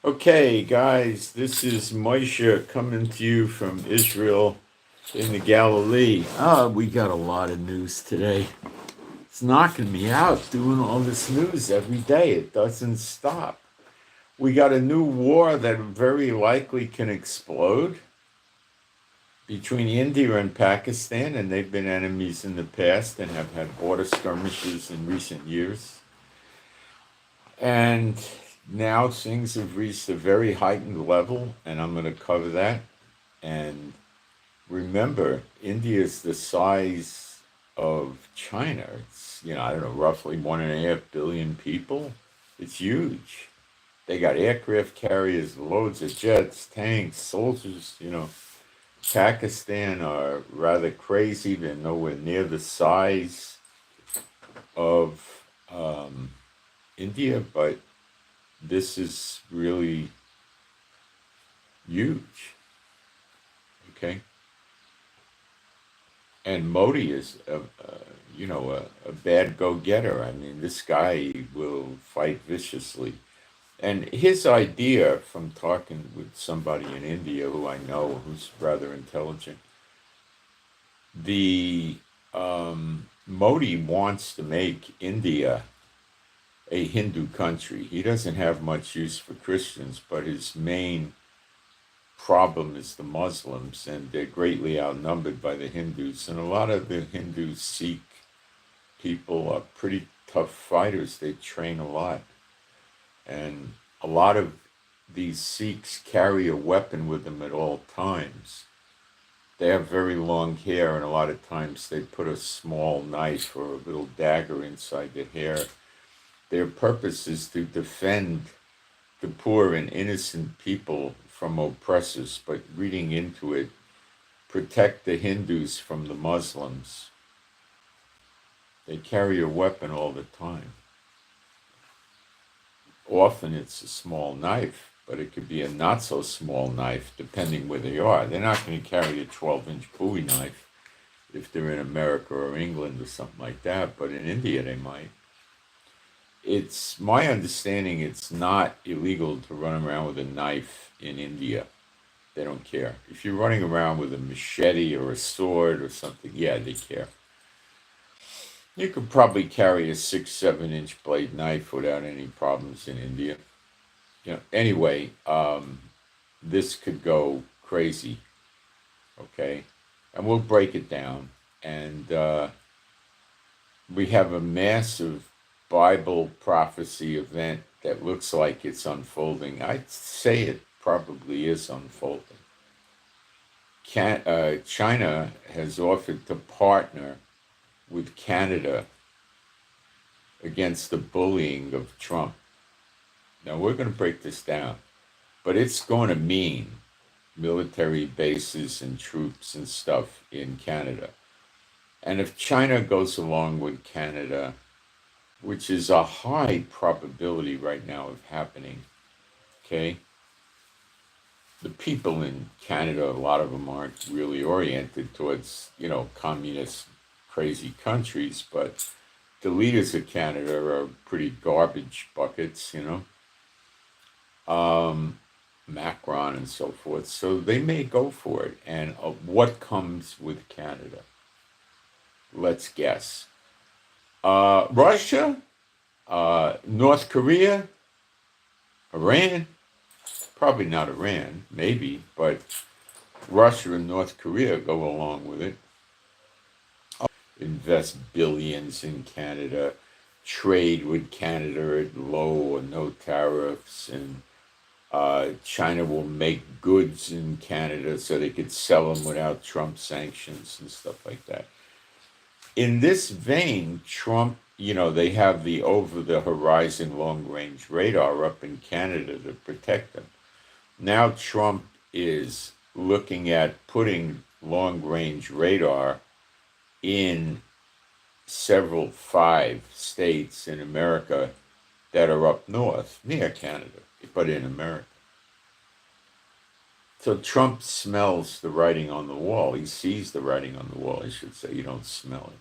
Okay, guys, this is Moshe coming to you from Israel in the Galilee. We got a lot of news today. It's knocking me out doing all this news every day. It doesn't stop. We got a new war that very likely can explode between India and Pakistan, and they've been enemies in the past and have had border skirmishes in recent years. And now things have reached a very heightened level, and I'm going to cover that. And remember, India is the size of China. It's, I don't know, roughly 1.5 billion people. It's huge. They got aircraft carriers, loads of jets, tanks, soldiers. Pakistan are rather crazy. They're nowhere near the size of India, but this is really huge. Okay. And Modi is a bad go-getter. I mean, this guy will fight viciously. And his idea, from talking with somebody in India who I know who's rather intelligent, the Modi wants to make India a Hindu country. He doesn't have much use for Christians, but his main problem is the Muslims, and they're greatly outnumbered by the Hindus. And a lot of the Hindu Sikh people are pretty tough fighters. They train a lot. And a lot of these Sikhs carry a weapon with them at all times. They have very long hair, and a lot of times they put a small knife or a little dagger inside the hair. Their purpose is to defend the poor and innocent people from oppressors, but reading into it, protect the Hindus from the Muslims. They carry a weapon all the time. Often it's a small knife, but it could be a not so small knife, depending where they are. They're not going to carry a 12-inch Bowie knife if they're in America or England or something like that, but in India they might. It's my understanding it's not illegal to run around with a knife in India. They don't care. If you're running around with a machete or a sword or something, yeah, they care. You could probably carry a 6, 7-inch blade knife without any problems in India. Anyway, this could go crazy, okay? And we'll break it down. And we have a massive Bible prophecy event that looks like it's unfolding. I'd say it probably is unfolding. China has offered to partner with Canada against the bullying of Trump. Now, we're going to break this down, but it's going to mean military bases and troops and stuff in Canada. And if China goes along with Canada, which is a high probability right now of happening, okay? The people in Canada, a lot of them aren't really oriented towards, communist crazy countries, but the leaders of Canada are pretty garbage buckets, Macron and so forth. So they may go for it. And what comes with Canada? Let's guess. Russia, North Korea, Iran, probably not Iran, maybe, but Russia and North Korea go along with it. Invest billions in Canada, trade with Canada at low or no tariffs, and China will make goods in Canada so they could sell them without Trump sanctions and stuff like that. In this vein, Trump, they have the over-the-horizon long-range radar up in Canada to protect them. Now Trump is looking at putting long-range radar in 5 states in America that are up north, near Canada, but in America. So Trump smells the writing on the wall. He sees the writing on the wall, I should say. You don't smell it.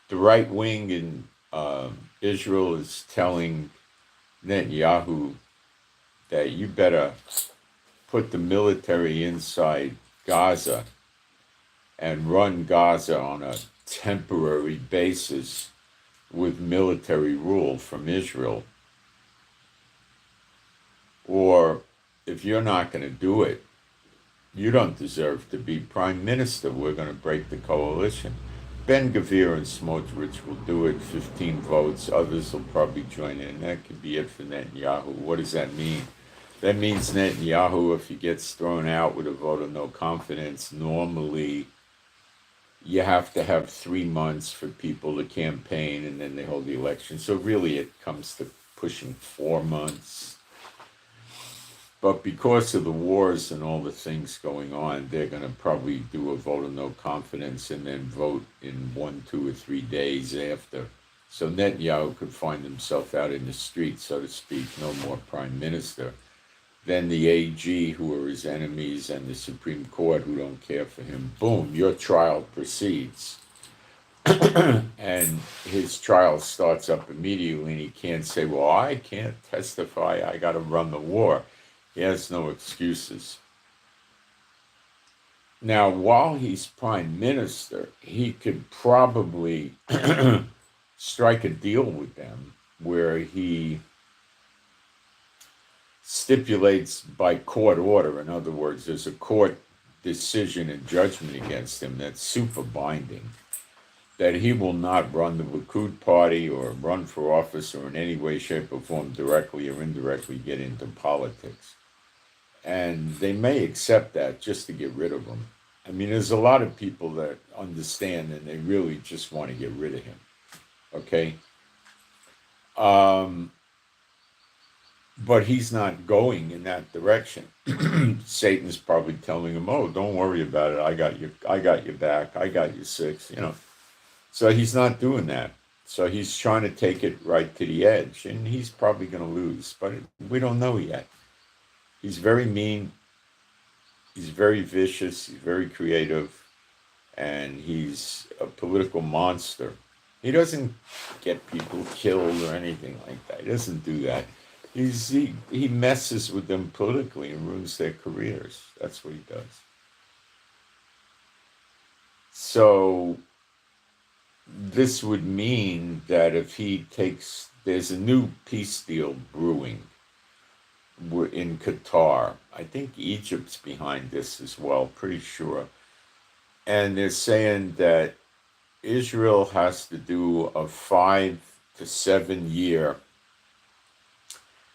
The right wing in Israel is telling Netanyahu that you better put the military inside Gaza and run Gaza on a temporary basis with military rule from Israel. Or if you're not going to do it, you don't deserve to be prime minister. We're going to break the coalition. Ben Gvir and Smotrich will do it, 15 votes. Others will probably join in. That could be it for Netanyahu. What does that mean? That means Netanyahu, if he gets thrown out with a vote of no confidence, normally you have to have 3 months for people to campaign and then they hold the election. So really it comes to pushing 4 months. But because of the wars and all the things going on, they're going to probably do a vote of no confidence and then vote in 1, 2, or 3 days after. So Netanyahu could find himself out in the street, so to speak, no more prime minister. Then the AG, who are his enemies, and the Supreme Court, who don't care for him, boom, your trial proceeds. And his trial starts up immediately, and he can't say, well, I can't testify, I got to run the war. He has no excuses. Now, while he's prime minister, he could probably strike a deal with them where he stipulates by court order. In other words, there's a court decision and judgment against him that's super binding, that he will not run the Likud party or run for office or in any way, shape, or form directly or indirectly get into politics. And they may accept that just to get rid of him. I mean, there's a lot of people that understand and they really just want to get rid of him. Okay? But he's not going in that direction. Satan's probably telling him, oh, don't worry about it. I got your back. I got your 6, So he's not doing that. So he's trying to take it right to the edge. And he's probably going to lose. But we don't know yet. He's very mean, he's very vicious, he's very creative, and he's a political monster. He doesn't get people killed or anything like that. He doesn't do that. He messes with them politically and ruins their careers. That's what he does. So this would mean that if there's a new peace deal brewing. We're in Qatar. I think Egypt's behind this as well, pretty sure. And they're saying that Israel has to do a 5 to 7 year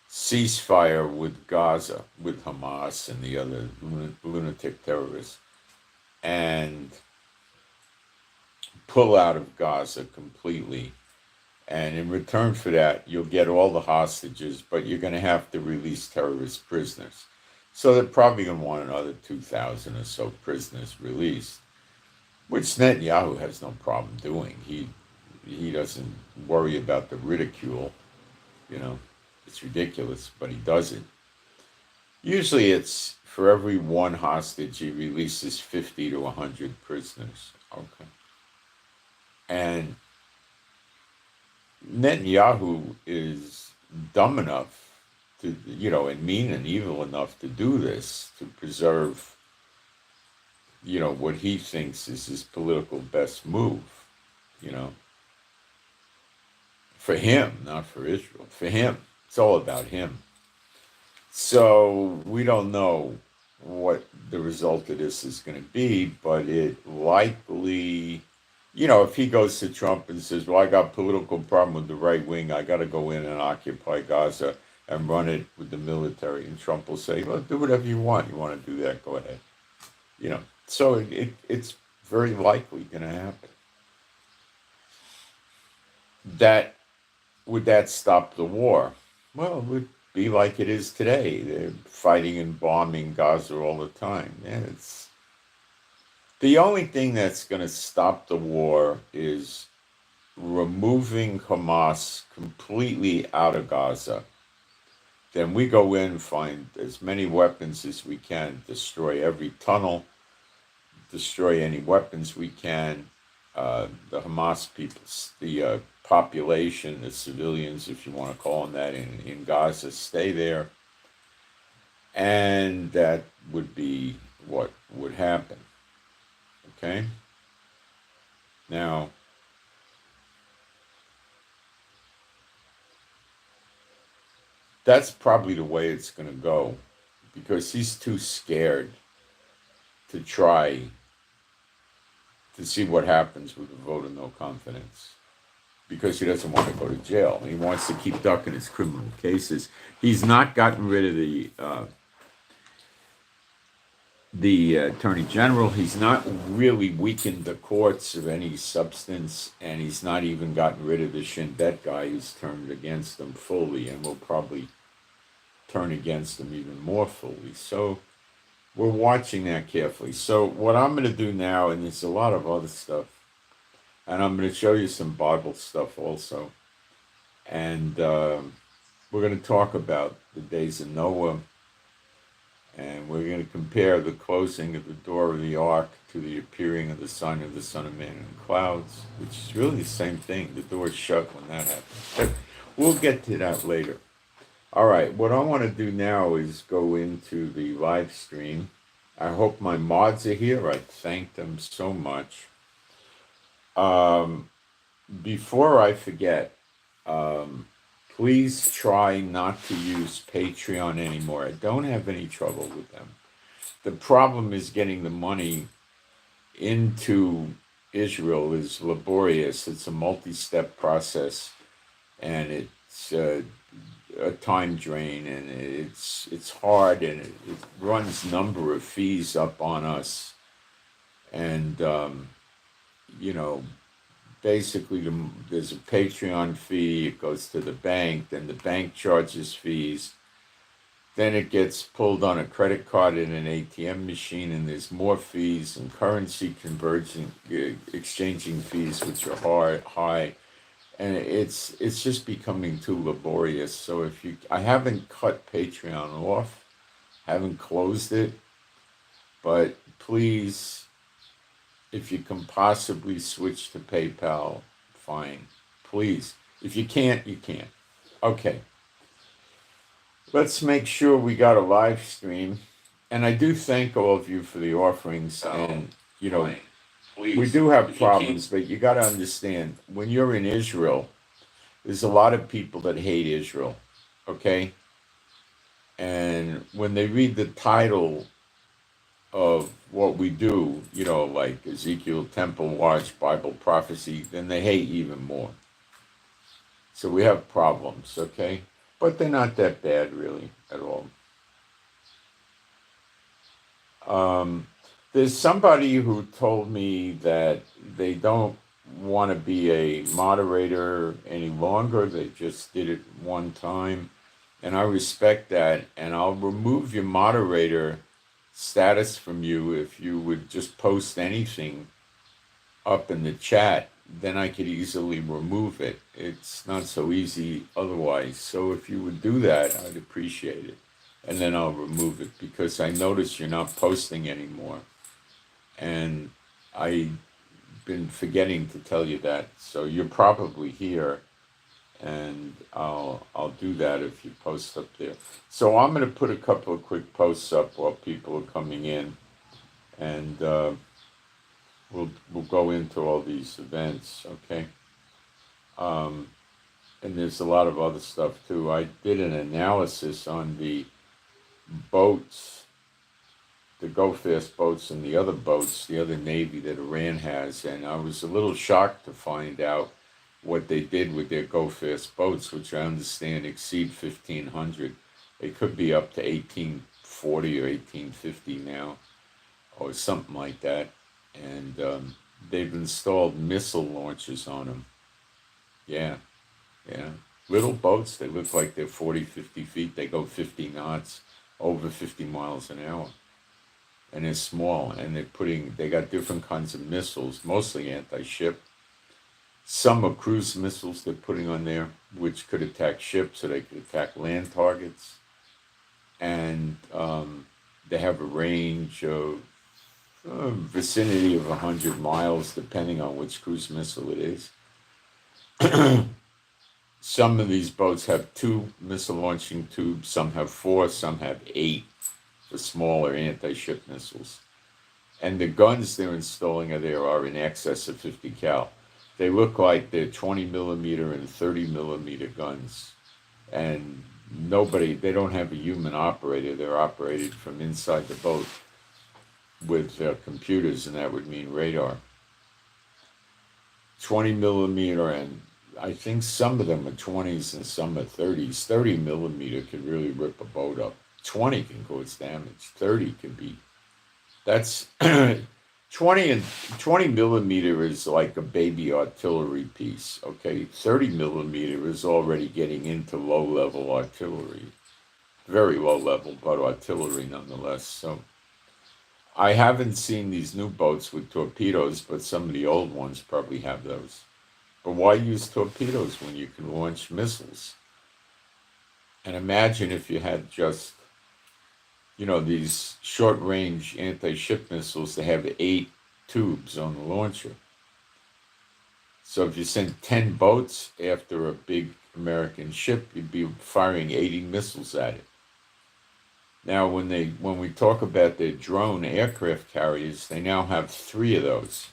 ceasefire with Gaza, with Hamas and the other lunatic terrorists, and pull out of Gaza completely. And in return for that, you'll get all the hostages, but you're going to have to release terrorist prisoners. So they're probably going to want another 2,000 or so prisoners released, which Netanyahu has no problem doing. He doesn't worry about the ridicule. It's ridiculous, but he does it. Usually it's for every one hostage, he releases 50 to 100 prisoners. Okay. And Netanyahu is dumb enough to, and mean and evil enough to do this, to preserve, what he thinks is his political best move, for him, not for Israel, for him. It's all about him. So we don't know what the result of this is going to be, but it likely, if he goes to Trump and says, well, I got political problem with the right wing, I got to go in and occupy Gaza and run it with the military. And Trump will say, well, do whatever you want. You want to do that, go ahead. So it's very likely going to happen. Would that stop the war? Well, it would be like it is today. They're fighting and bombing Gaza all the time. It's the only thing that's going to stop the war is removing Hamas completely out of Gaza. Then we go in, find as many weapons as we can, destroy every tunnel, destroy any weapons we can, the Hamas people, the population, the civilians, if you want to call them that, in Gaza, stay there. And that would be what would happen. Okay? Now, that's probably the way it's going to go because he's too scared to try to see what happens with the vote of no confidence because he doesn't want to go to jail. He wants to keep ducking his criminal cases. He's not gotten rid of the attorney general. He's not really weakened the courts of any substance, and he's not even gotten rid of the Shin Bet guy who's turned against them fully and will probably turn against them even more fully. So we're watching that carefully. So what I'm going to do now, and there's a lot of other stuff, and I'm going to show you some Bible stuff also, and we're going to talk about the days of Noah, and we're going to compare the closing of the door of the ark to the appearing of the Son of Man in the clouds, which is really the same thing. The door is shut when that happens. But we'll get to that later. All right, what I want to do now is go into the live stream. I hope my mods are here. I thank them so much. Before I forget, please try not to use Patreon anymore. I don't have any trouble with them. The problem is getting the money into Israel is laborious. It's a multi-step process, and it's a time drain, and it's hard, and it runs number of fees up on us, and basically there's a Patreon fee. It goes to the bank, then the bank charges fees, then it gets pulled on a credit card in an ATM machine, and there's more fees and currency conversion, exchanging fees, which are high. And it's just becoming too laborious. So I haven't cut Patreon off, haven't closed it, but please, if you can possibly switch to PayPal, fine. Please. If you can't, you can't. Okay. Let's make sure we got a live stream. And I do thank all of you for the offerings. And, Please, we do have problems, but you got to understand, when you're in Israel, there's a lot of people that hate Israel, okay? And when they read the title of what we do, like Ezekiel, Temple Watch, Bible Prophecy, then they hate even more. So we have problems, okay? But they're not that bad, really, at all. There's somebody who told me that they don't want to be a moderator any longer. They just did it one time. And I respect that. And I'll remove your moderator status from you if you would just post anything up in the chat. Then I could easily remove it. It's not so easy otherwise. So if you would do that, I'd appreciate it. And then I'll remove it because I notice you're not posting anymore. And I've been forgetting to tell you that. So you're probably here, and I'll do that if you post up there. So I'm going to put a couple of quick posts up while people are coming in, and we'll go into all these events, okay? And there's a lot of other stuff too. I did an analysis on the boats, the Go Fast boats and the other boats, the other Navy that Iran has, and I was a little shocked to find out what they did with their Go Fast boats, which I understand exceed 1,500. They could be up to 1,840 or 1,850 now, or something like that. And they've installed missile launchers on them. Yeah. Little boats, they look like they're 40, 50 feet. They go 50 knots, over 50 miles an hour. And they're small, and they got different kinds of missiles, mostly anti-ship. Some are cruise missiles they're putting on there, which could attack ships, or they could attack land targets. And they have a range of vicinity of 100 miles, depending on which cruise missile it is. Some of these boats have 2 missile launching tubes, some have 4, some have 8 for smaller anti-ship missiles. And the guns they're installing there are in excess of 50 cal. They look like they're 20 millimeter and 30 millimeter guns. And they don't have a human operator. They're operated from inside the boat with computers, and that would mean radar. 20 millimeter, and I think some of them are 20s and some are 30s. 30 millimeter can really rip a boat up. 20 can cause damage. 30 can be. That's 20 millimeter is like a baby artillery piece. Okay, 30 millimeter is already getting into low level artillery, very low level, but artillery nonetheless. So I haven't seen these new boats with torpedoes, but some of the old ones probably have those. But why use torpedoes when you can launch missiles? And imagine if you had just, these short-range anti-ship missiles that have 8 tubes on the launcher. So if you send 10 boats after a big American ship, you'd be firing 80 missiles at it. Now, when we talk about their drone aircraft carriers, they now have 3 of those.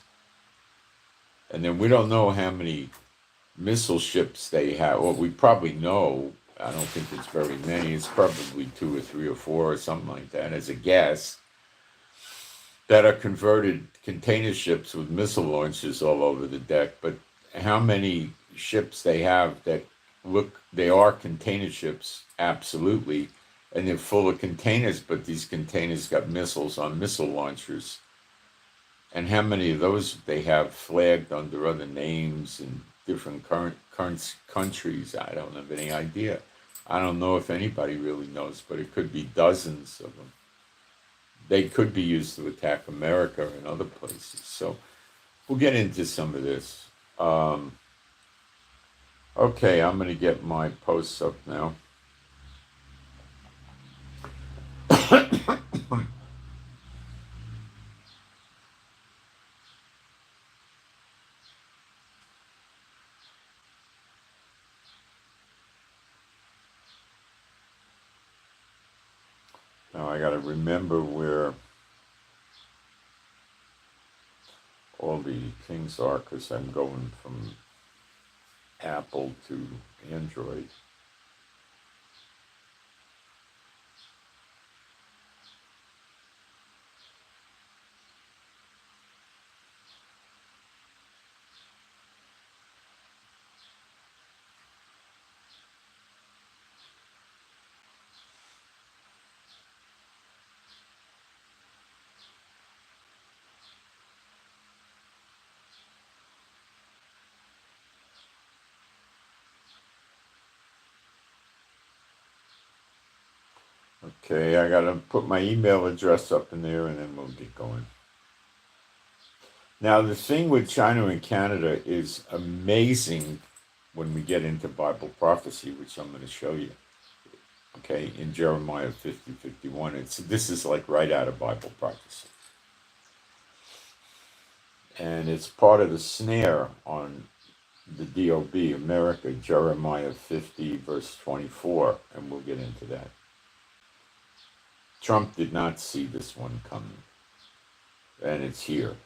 And then we don't know how many missile ships they have. Well, we probably know. I don't think it's very many. It's probably 2 or 3 or 4 or something like that, as a guess, that are converted container ships with missile launchers all over the deck. But how many ships they have that they are container ships, absolutely, and they're full of containers, but these containers got missiles on missile launchers. And how many of those they have flagged under other names in different current countries? I don't have any idea. I don't know if anybody really knows, but it could be dozens of them. They could be used to attack America and other places. So we'll get into some of this. Okay, I'm going to get my posts up now. Now I got to remember where all the things are, because I'm going from Apple to Android. Okay, I got to put my email address up in there, and then we'll get going. Now, the thing with China and Canada is amazing when we get into Bible prophecy, which I'm going to show you. Okay, in Jeremiah 50:51, this is like right out of Bible prophecy. And it's part of the snare on the DOB, America, Jeremiah 50, verse 24, and we'll get into that. Trump did not see this one coming, and it's here.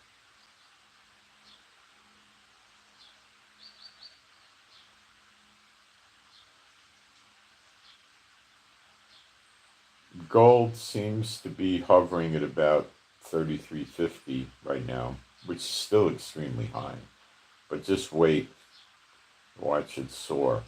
Gold seems to be hovering at about 33.50 right now, which is still extremely high. But just wait, watch it soar.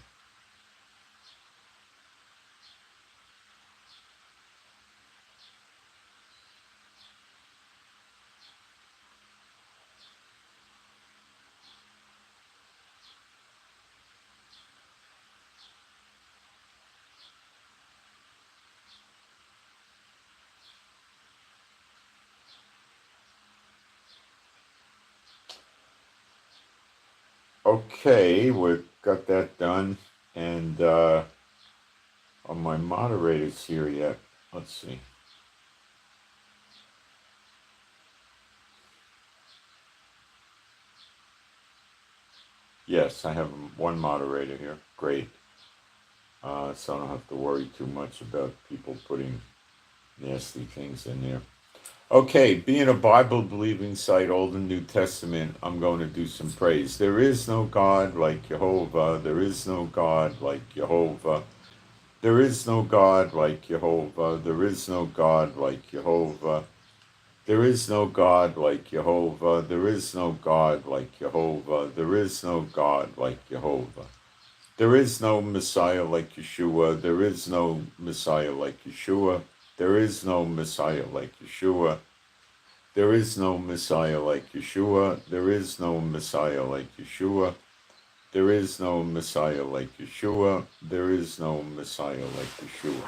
Okay, we've got that done, and are my moderators here yet? Let's see. Yes, I have one moderator here. Great. So I don't have to worry too much about people putting nasty things in there. Okay, being a Bible believing site, Old and New Testament, I'm going to do some praise. There is no God like Jehovah. There is no God like Jehovah. There is no God like Jehovah. There is no God like Jehovah. There is no God like Jehovah. There is no God like Jehovah. There is no God like Jehovah. There is no Messiah like Yeshua. There is no Messiah like Yeshua. There is no Messiah like Yeshua. There is no Messiah like Yeshua. There is no Messiah like Yeshua. There is no Messiah like Yeshua. There is no Messiah like Yeshua.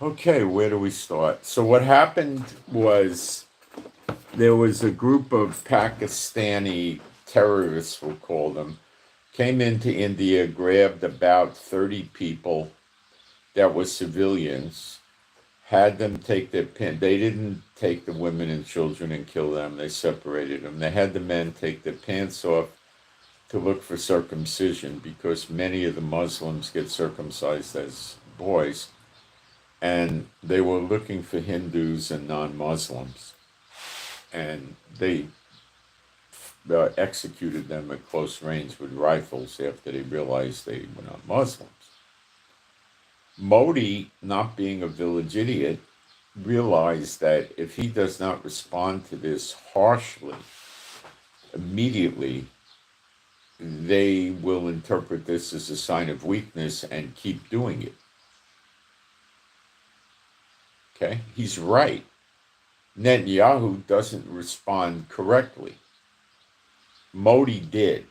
Okay, where do we start? So what happened was there was a group of Pakistani terrorists, we'll call them, came into India, grabbed about 30 people that were civilians, had them take their pin. They didn't take the women and children and kill them. They separated them. They had the men take their pants off to look for circumcision because many of the Muslims get circumcised as boys. And they were looking for Hindus and non-Muslims. And they executed them at close range with rifles after they realized they were not Muslims. Modi, not being a village idiot, realized that if he does not respond to this harshly, immediately, they will interpret this as a sign of weakness and keep doing it. Okay? He's right. Netanyahu doesn't respond correctly. Modi did.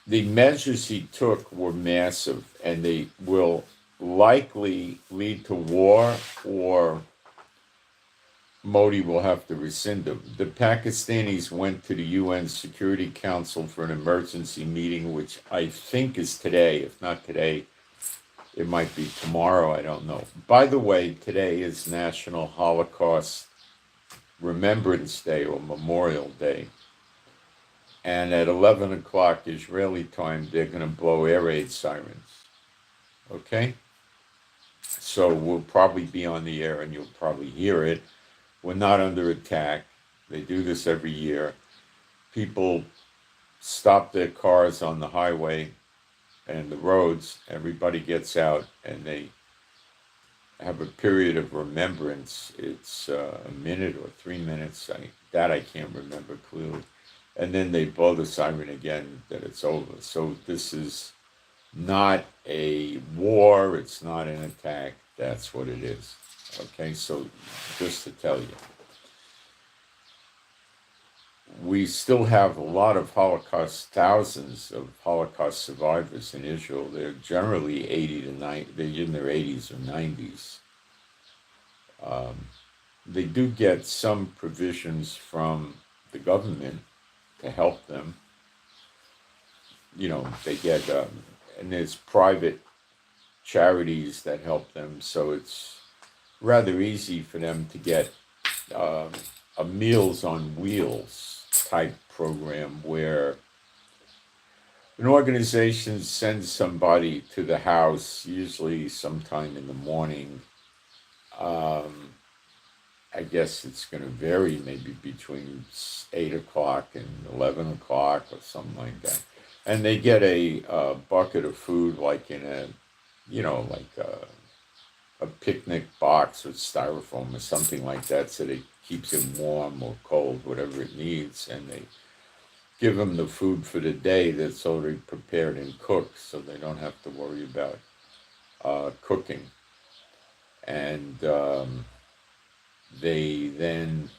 The measures he took were massive, and they will likely lead to war, or Modi will have to rescind them. The Pakistanis went to the UN Security Council for an emergency meeting, which I think is today. If not today, it might be tomorrow. I don't know. By the way, today is National Holocaust Remembrance Day or Memorial Day. And at 11 o'clock Israeli time, they're going to blow air raid sirens. Okay? So we'll probably be on the air and you'll probably hear it. We're not under attack. They do this every year. People stop their cars on the highway and the roads. Everybody gets out and they have a period of remembrance. It's a minute or 3 minutes. I can't remember clearly. And then they blow the siren again that it's over. So this is not a war. It's not an attack. That's what it is. Okay, so just to tell you. We still have a lot of Holocaust, thousands of Holocaust survivors in Israel. They're generally 80 to 90, they're in their 80s or 90s. They do get some provisions from the government to help them. You know, they get, and there's private charities that help them, so it's rather easy for them to get a Meals on Wheels type program where an organization sends somebody to the house, usually sometime in the morning. I guess it's going to vary, maybe between 8 o'clock and 11 o'clock or something like that. And they get a bucket of food, like in a, like a picnic box with styrofoam or something like that, so it keeps it warm or cold, whatever it needs. And they give them the food for the day that's already prepared and cooked, so they don't have to worry about cooking. And they then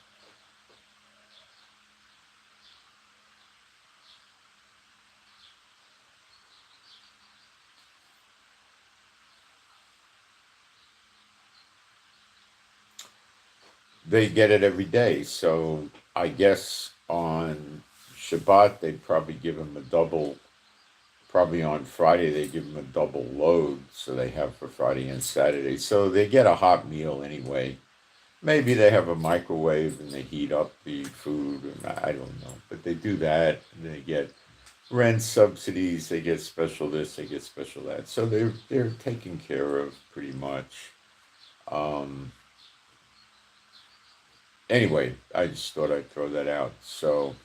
they get it every day. So I guess on Shabbat they'd probably give them a double. Probably on Friday they give them a double load, so they have for Friday and Saturday. So they get a hot meal anyway. Maybe they have a microwave and they heat up the food, and I don't know. But they do that, and they get rent subsidies, they get special this, they get special that. So they're taken care of pretty much. Um, anyway, I just thought I'd throw that out. So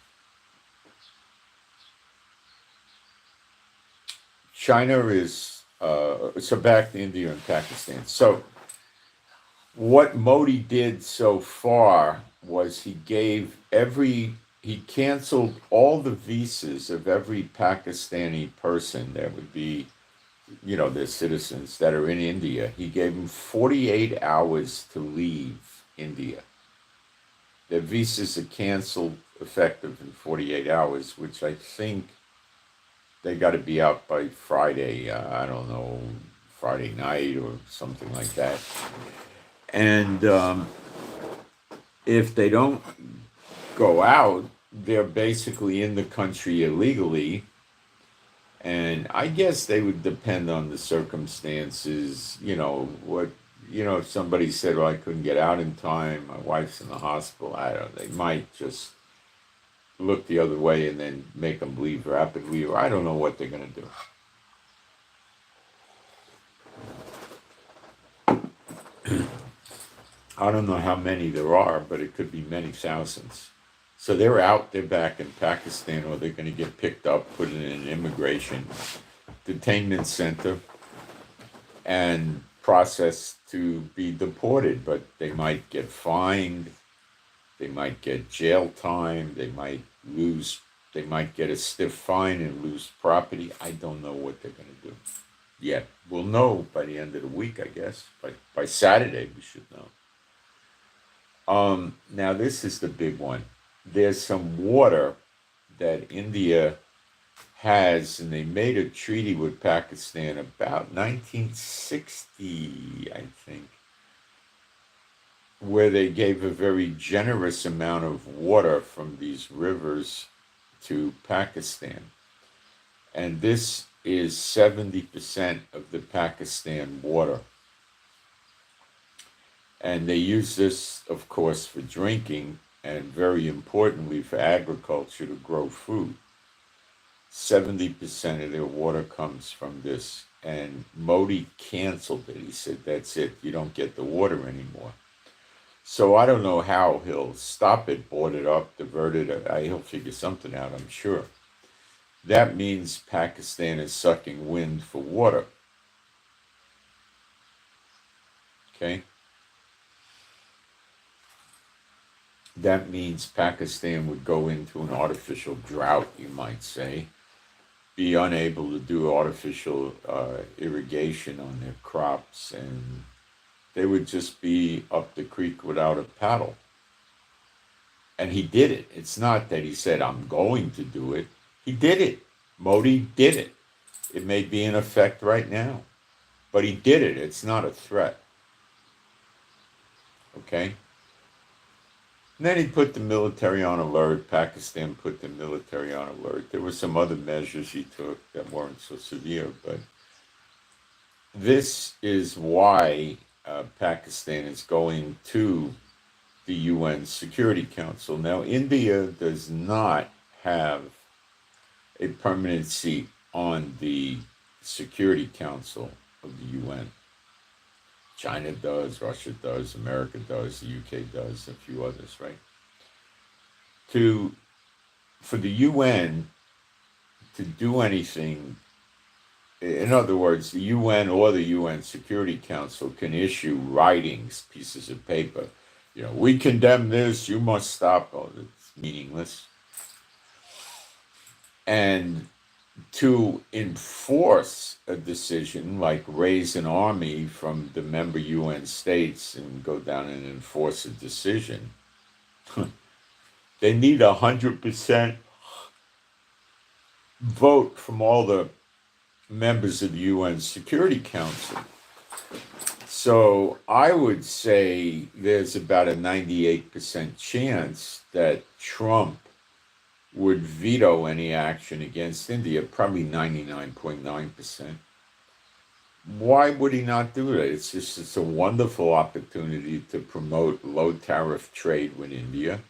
China is so back to India and Pakistan. So what Modi did so far was he canceled all the visas of every Pakistani person that would be, the citizens that are in India. He gave them 48 hours to leave India. Their visas are canceled effective in 48 hours, which I think they got to be out by Friday. I don't know, Friday night or something like that. And if they don't go out, they're basically in the country illegally. And I guess they would depend on the circumstances, if somebody said, well, I couldn't get out in time, my wife's in the hospital, I don't know, they might just look the other way and then make them leave rapidly, or I don't know what they're going to do. I don't know how many there are, but it could be many thousands. So they're back in Pakistan, or they're going to get picked up, put in an immigration detainment center, and processed to be deported. But they might get fined, they might get jail time, they might get a stiff fine and lose property. I don't know what they're going to do yet. We'll know by the end of the week, I guess. By Saturday, we should know. Now this is the big one. There's some water that India has, and they made a treaty with Pakistan about 1960, I think, where they gave a very generous amount of water from these rivers to Pakistan. And this is 70% of the Pakistan water. And they use this, of course, for drinking, and very importantly for agriculture to grow food. 70% of their water comes from this. And Modi canceled it. He said, that's it. You don't get the water anymore. So I don't know how he'll stop it, board it up, divert it. He'll figure something out, I'm sure. That means Pakistan is sucking wind for water. Okay? That means Pakistan would go into an artificial drought, you might say, be unable to do artificial irrigation on their crops, and they would just be up the creek without a paddle. And he did it. It's not that he said, I'm going to do it. He did it. Modi did it. It may be in effect right now, but he did it. It's not a threat. Okay? And then he put the military on alert. Pakistan put the military on alert. There were some other measures he took that weren't so severe, but this is why Pakistan is going to the UN Security Council. Now, India does not have a permanent seat on the Security Council of the UN. China does, Russia does, America does, the UK does, a few others, right? For the UN to do anything, in other words, the UN or the UN Security Council can issue writings, pieces of paper. We condemn this, you must stop. Oh, it's meaningless. And to enforce a decision, like raise an army from the member UN states and go down and enforce a decision, they need 100% vote from all the members of the UN Security Council. So I would say there's about a 98% chance that Trump would veto any action against India, probably 99.9%. Why would he not do that? It's a wonderful opportunity to promote low tariff trade with India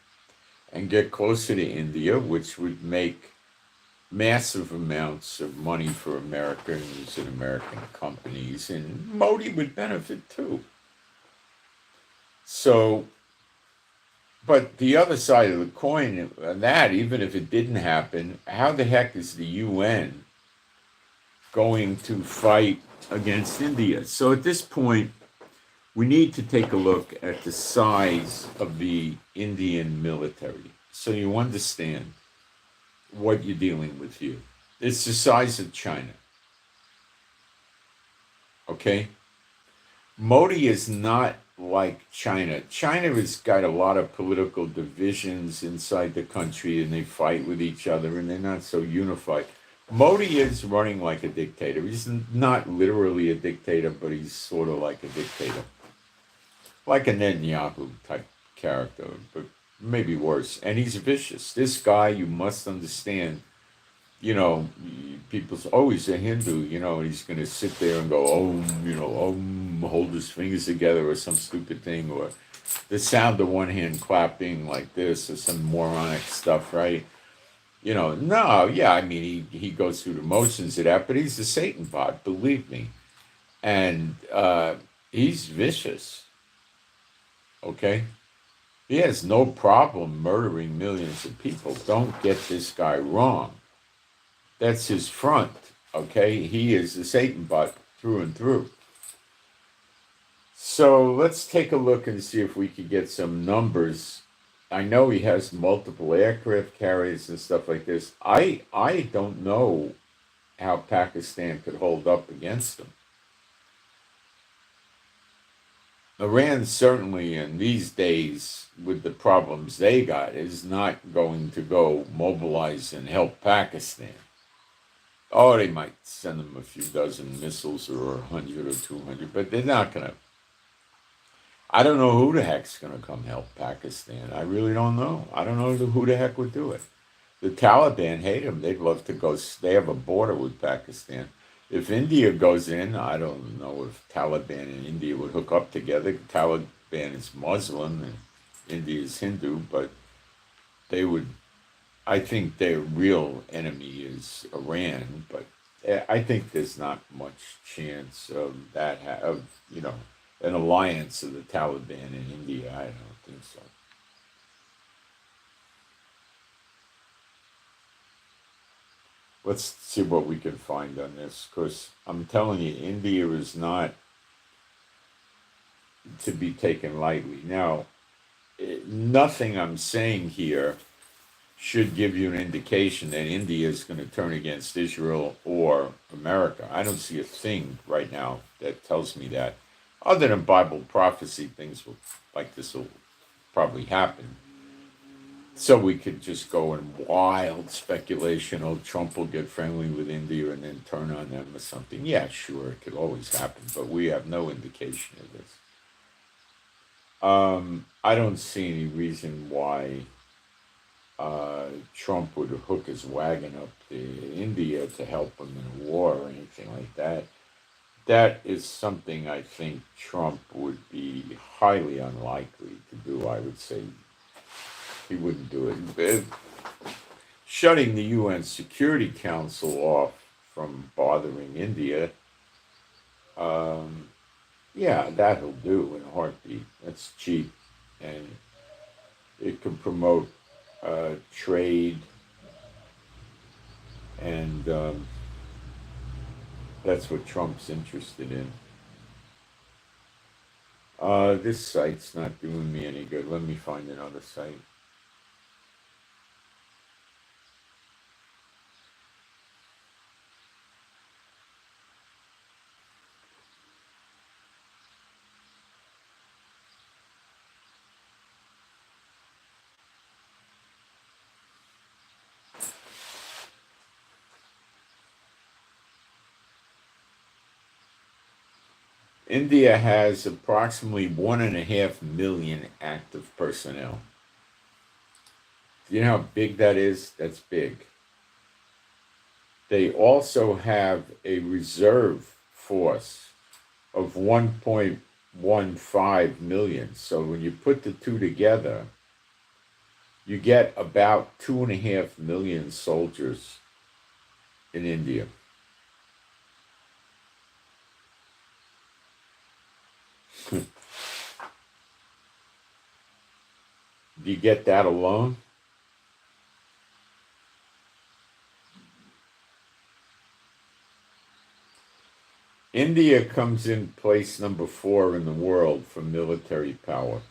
and get closer to India, which would make massive amounts of money for Americans and American companies, and Modi would benefit too. So, but the other side of the coin, that even if it didn't happen, how the heck is the UN going to fight against India? So at this point, we need to take a look at the size of the Indian military so you understand what you're dealing with here. It's the size of China. Okay? Modi is not like China. China has got a lot of political divisions inside the country and they fight with each other and they're not so unified. Modi is running like a dictator. He's not literally a dictator, but he's sort of like a dictator. Like a Netanyahu type character, but maybe worse. And he's vicious. This guy, you must understand, people's always a Hindu, and he's going to sit there and go, hold his fingers together or some stupid thing, or the sound of one hand clapping like this or some moronic stuff, right? No, yeah, I mean, he goes through the motions of that, but he's a Satan bot, believe me. And he's vicious, okay? He has no problem murdering millions of people. Don't get this guy wrong. That's his front, okay? He is a Satan bot through and through. So let's take a look and see if we could get some numbers. I know he has multiple aircraft carriers and stuff like this. I don't know how Pakistan could hold up against them. Iran certainly in these days, with the problems they got, is not going to go mobilize and help Pakistan. Oh, they might send them a few dozen missiles or 100 or 200, but they're not going to. I don't know who the heck's going to come help Pakistan. I really don't know. I don't know who the heck would do it. The Taliban hate them. They'd love to go. They have a border with Pakistan. If India goes in, I don't know if Taliban and India would hook up together. Taliban is Muslim and India is Hindu, but they would. I think their real enemy is Iran, but I think there's not much chance of that, an alliance of the Taliban and India. I don't think so. Let's see what we can find on this, because I'm telling you, India is not to be taken lightly. Now, nothing I'm saying here should give you an indication that India is going to turn against Israel or America. I don't see a thing right now that tells me that. Other than Bible prophecy, things like this will probably happen. So we could just go in wild speculation. Oh, Trump will get friendly with India and then turn on them or something. Yeah, sure, it could always happen, but we have no indication of this. I don't see any reason why Trump would hook his wagon up to India to help him in a war or anything like that. That is something I think Trump would be highly unlikely to do. I would say he wouldn't do it. Shutting the UN Security Council off from bothering India, yeah, that he'll do in a heartbeat. That's cheap, and it can promote trade, and that's what Trump's interested in. This site's not doing me any good. Let me find another site. India has approximately 1.5 million active personnel. Do you know how big that is? That's big. They also have a reserve force of 1.15 million. So when you put the two together, you get about 2.5 million soldiers in India. Do you get that alone? India comes in place number 4 in the world for military power.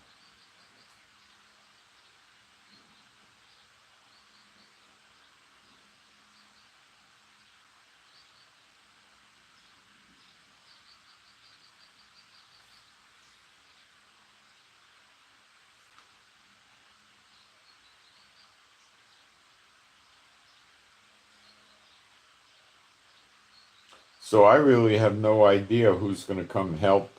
So I really have no idea who's going to come help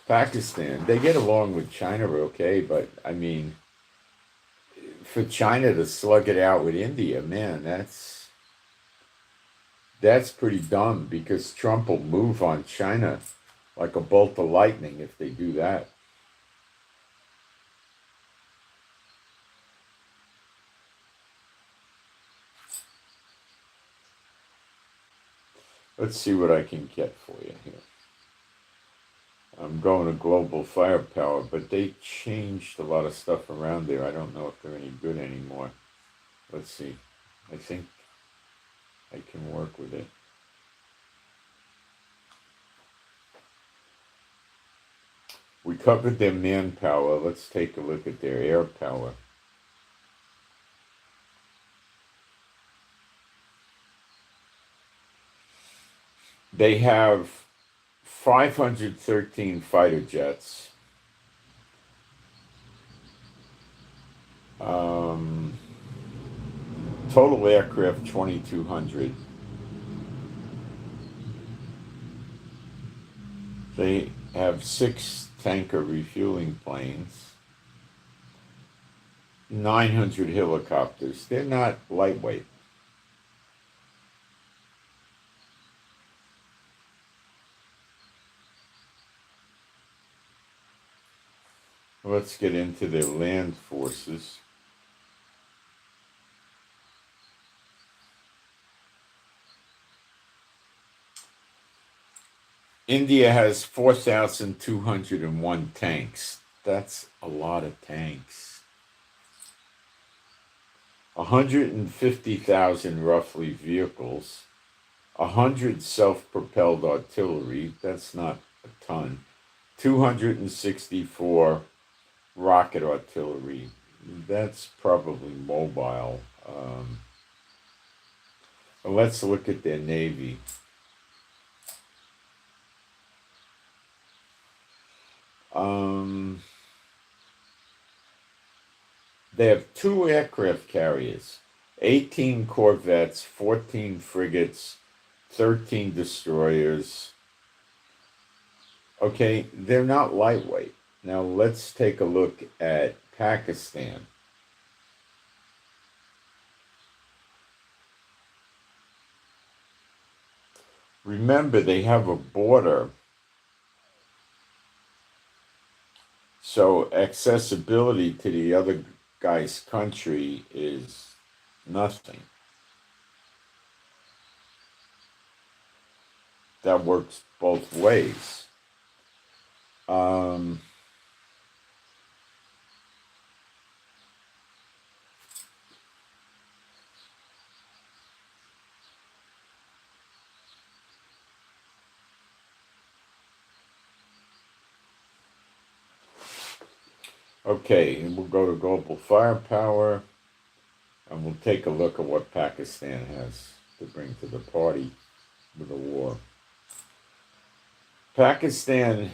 Pakistan. They get along with China okay, but I mean, for China to slug it out with India, man, that's pretty dumb, because Trump will move on China like a bolt of lightning if they do that. Let's see what I can get for you here. I'm going to global firepower, but they changed a lot of stuff around there. I don't know if they're any good anymore. Let's see. I think I can work with it. We covered their manpower. Let's take a look at their air power. They have 513 fighter jets. Total aircraft 2,200. They have 6 tanker refueling planes, 900 helicopters. They're not lightweight. Let's get into their land forces. India has 4,201 tanks. That's a lot of tanks. 150,000 roughly vehicles. 100 self-propelled artillery. That's not a ton. 264 rocket artillery. That's probably mobile. Let's look at their navy. They have 2 aircraft carriers, 18 corvettes, 14 frigates, 13 destroyers. Okay, they're not lightweight. Now let's take a look at Pakistan. Remember, they have a border, so accessibility to the other guy's country is nothing. That works both ways. Okay, we'll go to global firepower, and we'll take a look at what Pakistan has to bring to the party with the war. Pakistan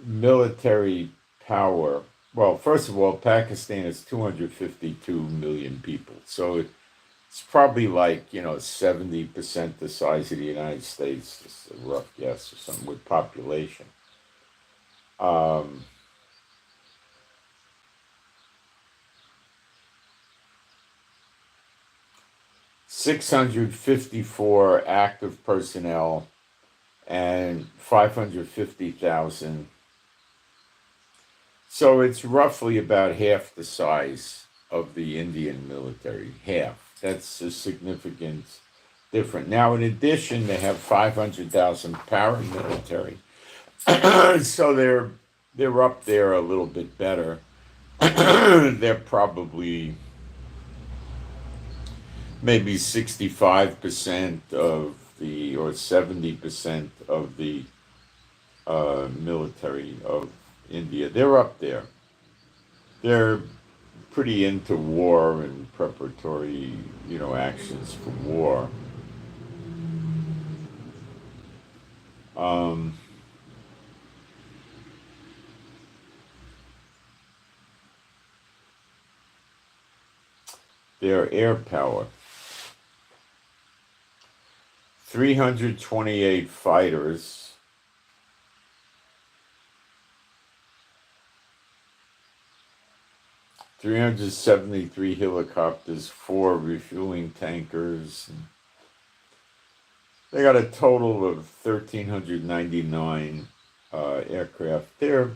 military power. Well, first of all, Pakistan is 252 million people. So it's probably like, 70% the size of the United States, just a rough guess or something, with population. 654 active personnel and 550,000. So it's roughly about half the size of the Indian military. Half. That's a significant difference. Now, in addition, they have 500,000 paramilitary. So they're up there a little bit better. They're probably maybe 65% of the, or 70% of the military of India. They're up there. They're pretty into war and preparatory, actions for war. Um, their air power. 328 fighters, 373 helicopters, 4 refueling tankers. They got a total of 1,399 aircraft. They're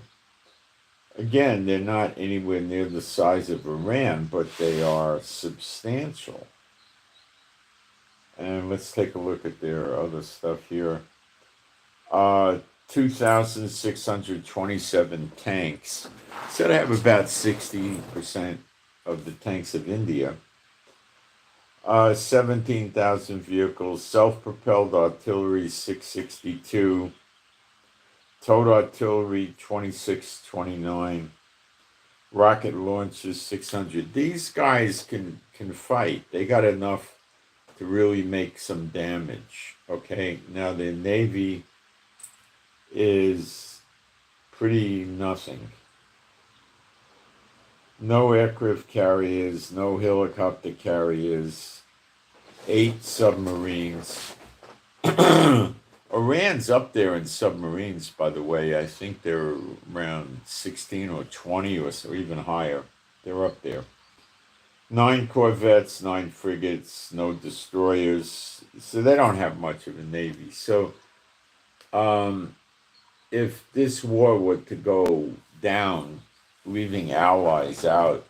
not anywhere near the size of Iran, but they are substantial. And let's take a look at their other stuff here. 2,627 tanks. So they have about 60% of the tanks of India. 17,000 vehicles, self-propelled artillery 662, towed artillery 2629, rocket launchers 600. These guys can fight. They got enough to really make some damage. Okay, now the Navy is pretty nothing. No aircraft carriers, no helicopter carriers, 8 submarines. Iran's up there in submarines, by the way. I think they're around 16 or 20 or so, even higher. They're up there. 9 corvettes, 9 frigates, no destroyers. So they don't have much of a navy. So if this war were to go down, leaving allies out,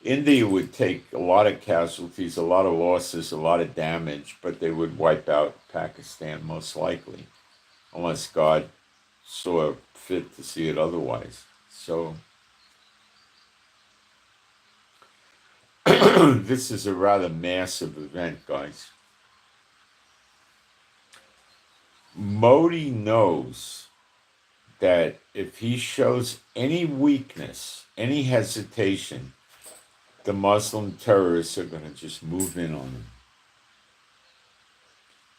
India would take a lot of casualties, a lot of losses, a lot of damage, but they would wipe out Pakistan most likely, unless God saw fit to see it otherwise. So this is a rather massive event, guys. Modi knows that if he shows any weakness, any hesitation, the Muslim terrorists are going to just move in on him.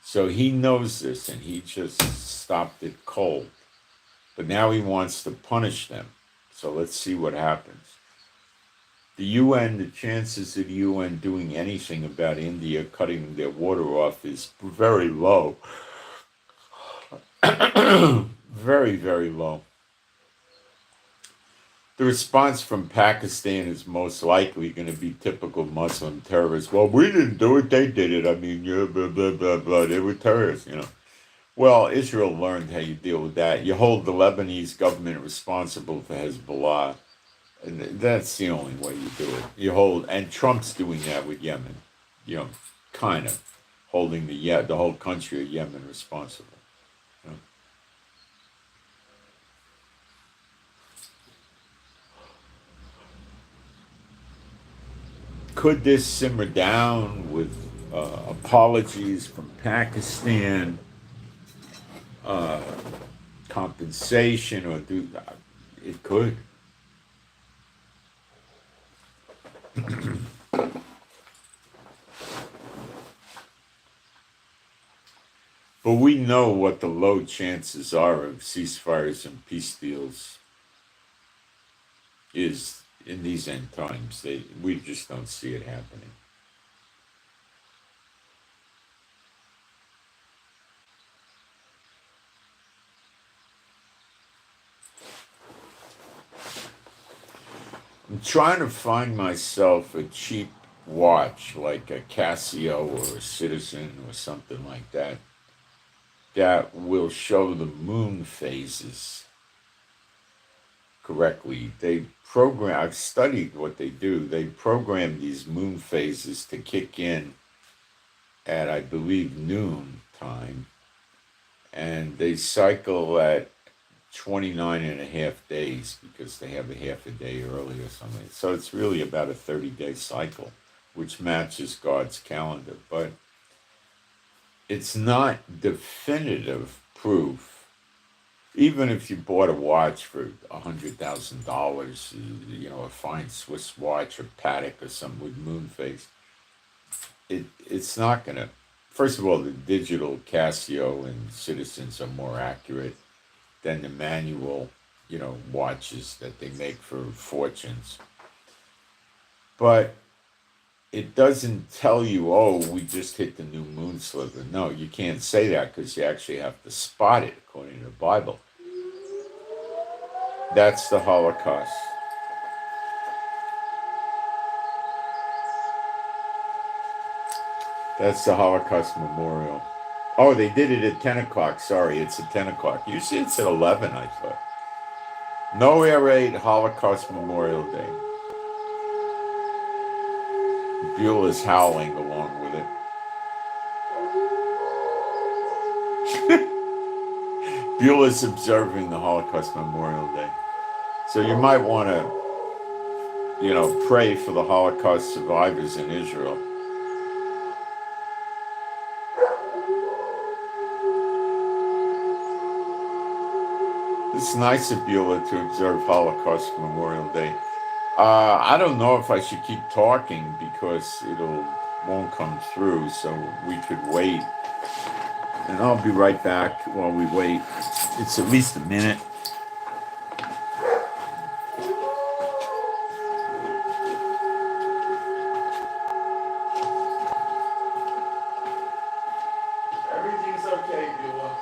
So he knows this, and he just stopped it cold. But now he wants to punish them. So let's see what happens. The UN, the chances of the UN doing anything about India cutting their water off is very low. Very, very low. The response from Pakistan is most likely going to be typical Muslim terrorists. Well, we didn't do it, they did it. I mean, yeah, blah, blah, blah, blah. They were terrorists, Well, Israel learned how you deal with that. You hold the Lebanese government responsible for Hezbollah. And that's the only way you do it. And Trump's doing that with Yemen. Kind of holding the whole country of Yemen responsible. Could this simmer down with apologies from Pakistan, compensation, or do that? It could. But we know what the low chances are of ceasefires and peace deals is in these end times. We just don't see it happening. I'm trying to find myself a cheap watch, like a Casio or a Citizen or something like that, that will show the moon phases correctly. I've studied what they do. They program these moon phases to kick in at, I believe, noon time, and they cycle at 29 and a half days because they have a half a day early or something. So it's really about a 30-day cycle, which matches God's calendar. But it's not definitive proof. Even if you bought a watch for $100,000, a fine Swiss watch or Patek or something with moon phase, it's not going to. First of all, the digital Casio and Citizens are more accurate than the manual, watches that they make for fortunes. But it doesn't tell you, oh, we just hit the new moon sliver. No, you can't say that because you actually have to spot it according to the Bible. That's the Holocaust. That's the Holocaust Memorial. Oh, they did it at 10 o'clock. Sorry, it's at 10 o'clock. Usually it's at 11, I thought. No Air Raid Holocaust Memorial Day. Beulah's howling along with it. Beulah's observing the Holocaust Memorial Day. So you might want to, pray for the Holocaust survivors in Israel. It's nice of Beulah to observe Holocaust Memorial Day. I don't know if I should keep talking because won't come through, so we could wait. And I'll be right back while we wait. It's at least a minute. Everything's okay, Beulah.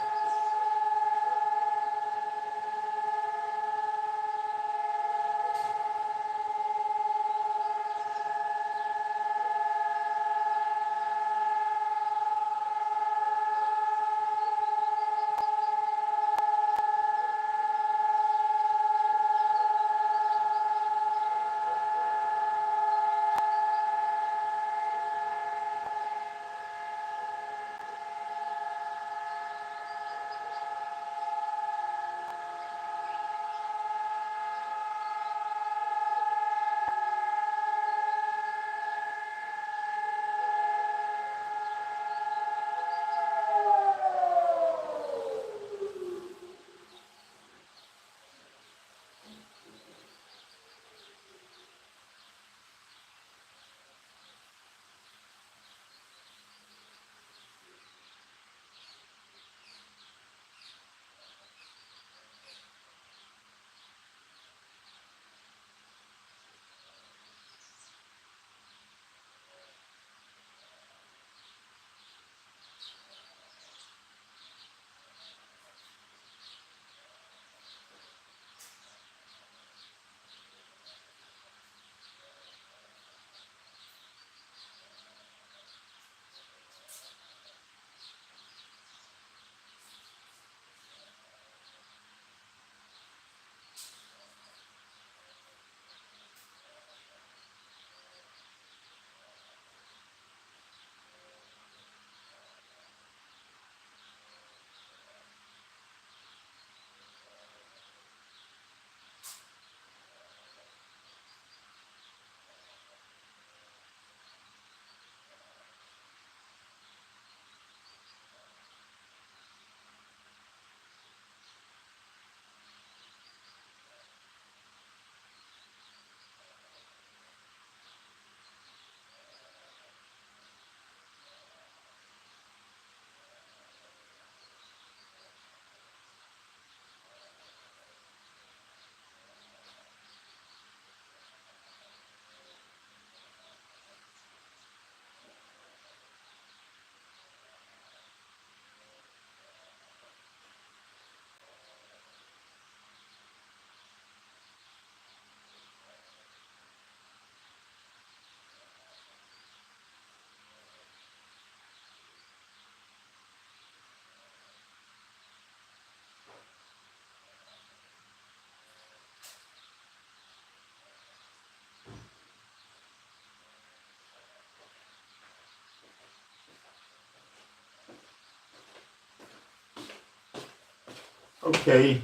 Okay,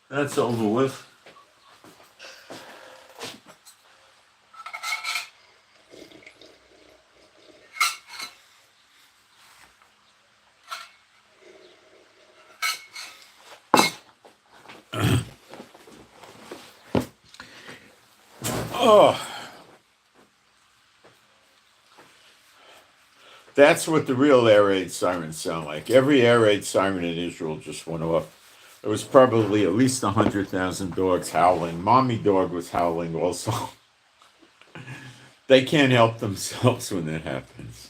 that's over with. Oh, that's what the real air raid sirens sound like. Every air raid siren in Israel just went off. There was probably at least 100,000 dogs howling. Mommy dog was howling also. They can't help themselves when that happens.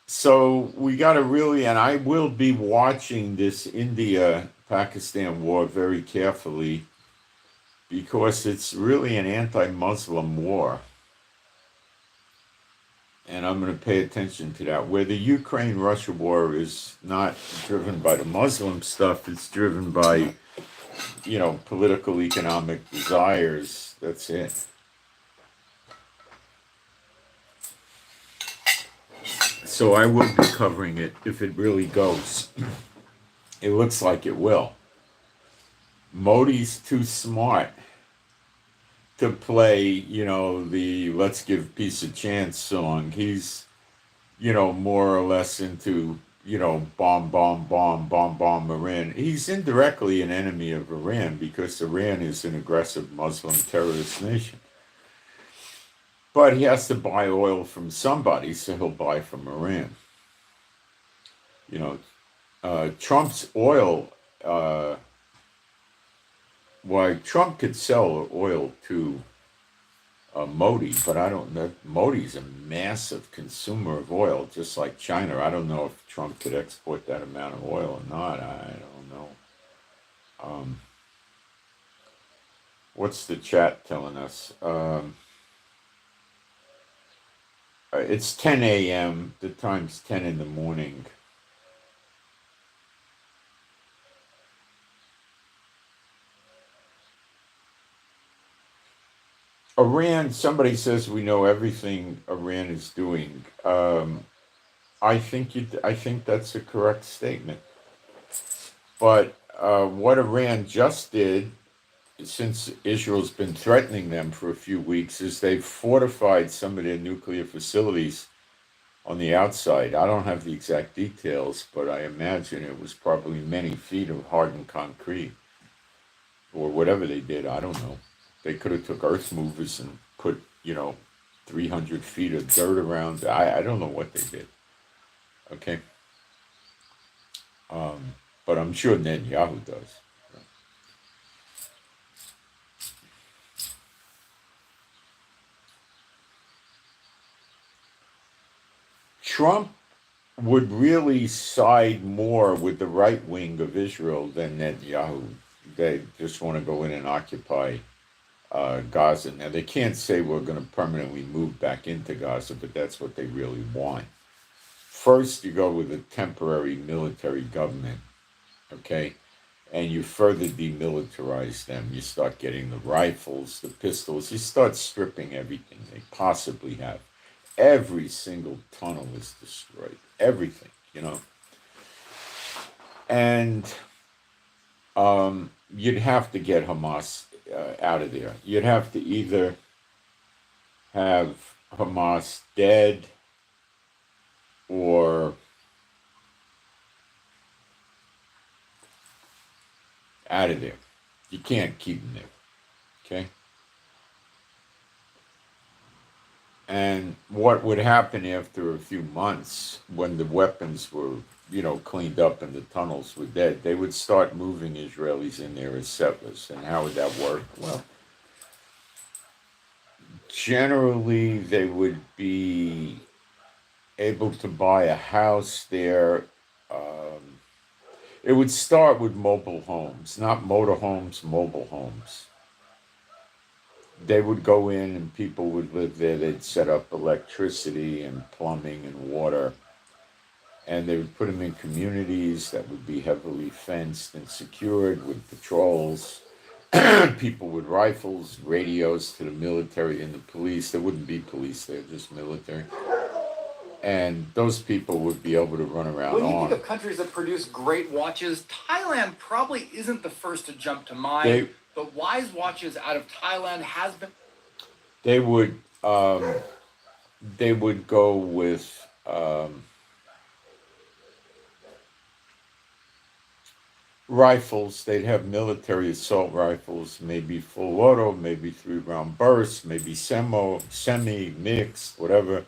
So we got to really, and I will be watching this India-Pakistan war very carefully because it's really an anti-Muslim war. And I'm going to pay attention to that. Where the Ukraine-Russia war is not driven by the Muslim stuff, it's driven by, political, economic desires. That's it. So I will be covering it if it really goes. It looks like it will. Modi's too smart to play, the let's give peace a chance song. He's, more or less into, bomb Iran. He's indirectly an enemy of Iran because Iran is an aggressive Muslim terrorist nation. But he has to buy oil from somebody, so he'll buy from Iran. Trump's oil, why Trump could sell oil to Modi, but I don't know. Modi's a massive consumer of oil, just like China. I don't know if Trump could export that amount of oil or not. I don't know. What's the chat telling us? It's 10 a.m. The time's 10 in the morning. Iran, somebody says we know everything Iran is doing. I think that's a correct statement. But what Iran just did, since Israel's been threatening them for a few weeks, is they've fortified some of their nuclear facilities on the outside. I don't have the exact details, but I imagine it was probably many feet of hardened concrete or whatever they did. I don't know. They could have took earth movers and put, 300 feet of dirt around. I don't know what they did. Okay. But I'm sure Netanyahu does. Trump would really side more with the right wing of Israel than Netanyahu. They just want to go in and occupy Gaza. Now, they can't say we're going to permanently move back into Gaza, but that's what they really want. First, you go with a temporary military government, okay? And you further demilitarize them. You start getting the rifles, the pistols. You start stripping everything they possibly have. Every single tunnel is destroyed. Everything, And you'd have to get Hamas out of there. You'd have to either have Hamas dead or out of there. You can't keep them there, okay? And what would happen after a few months when the weapons were, cleaned up and the tunnels were dead, they would start moving Israelis in there as settlers. And how would that work? Well, generally they would be able to buy a house there. It would start with mobile homes, not motorhomes, mobile homes. They would go in and people would live there. They'd set up electricity and plumbing and water. And they would put them in communities that would be heavily fenced and secured with patrols. people with rifles, radios to the military and the police. There wouldn't be police there, just military. And those people would be able to run around When you think armed. of countries that produce great watches, Thailand probably isn't the first to jump to mind. But Wise Watches out of Thailand has been. They would go with rifles. They'd have military assault rifles, maybe full auto, maybe 3-round burst, maybe semi mixed, whatever.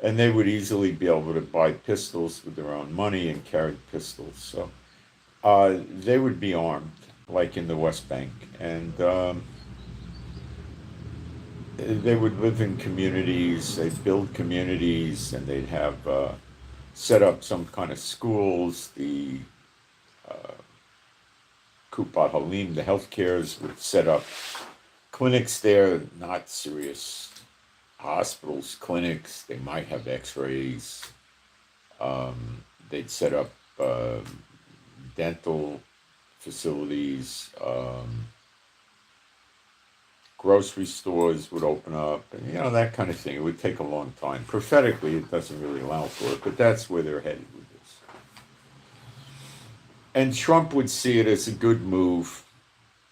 And they would easily be able to buy pistols with their own money and carry pistols. So they would be armed, like in the West Bank, and they would live in communities. They'd build communities, and they'd have set up some kind of schools. The Kupat Halim, the healthcares, would set up clinics there, not serious hospitals, clinics. They might have x-rays. They'd set up dental facilities. Grocery stores would open up, and that kind of thing. It would take a long time. Prophetically, it doesn't really allow for it, but that's where they're headed with this. And Trump would see it as a good move,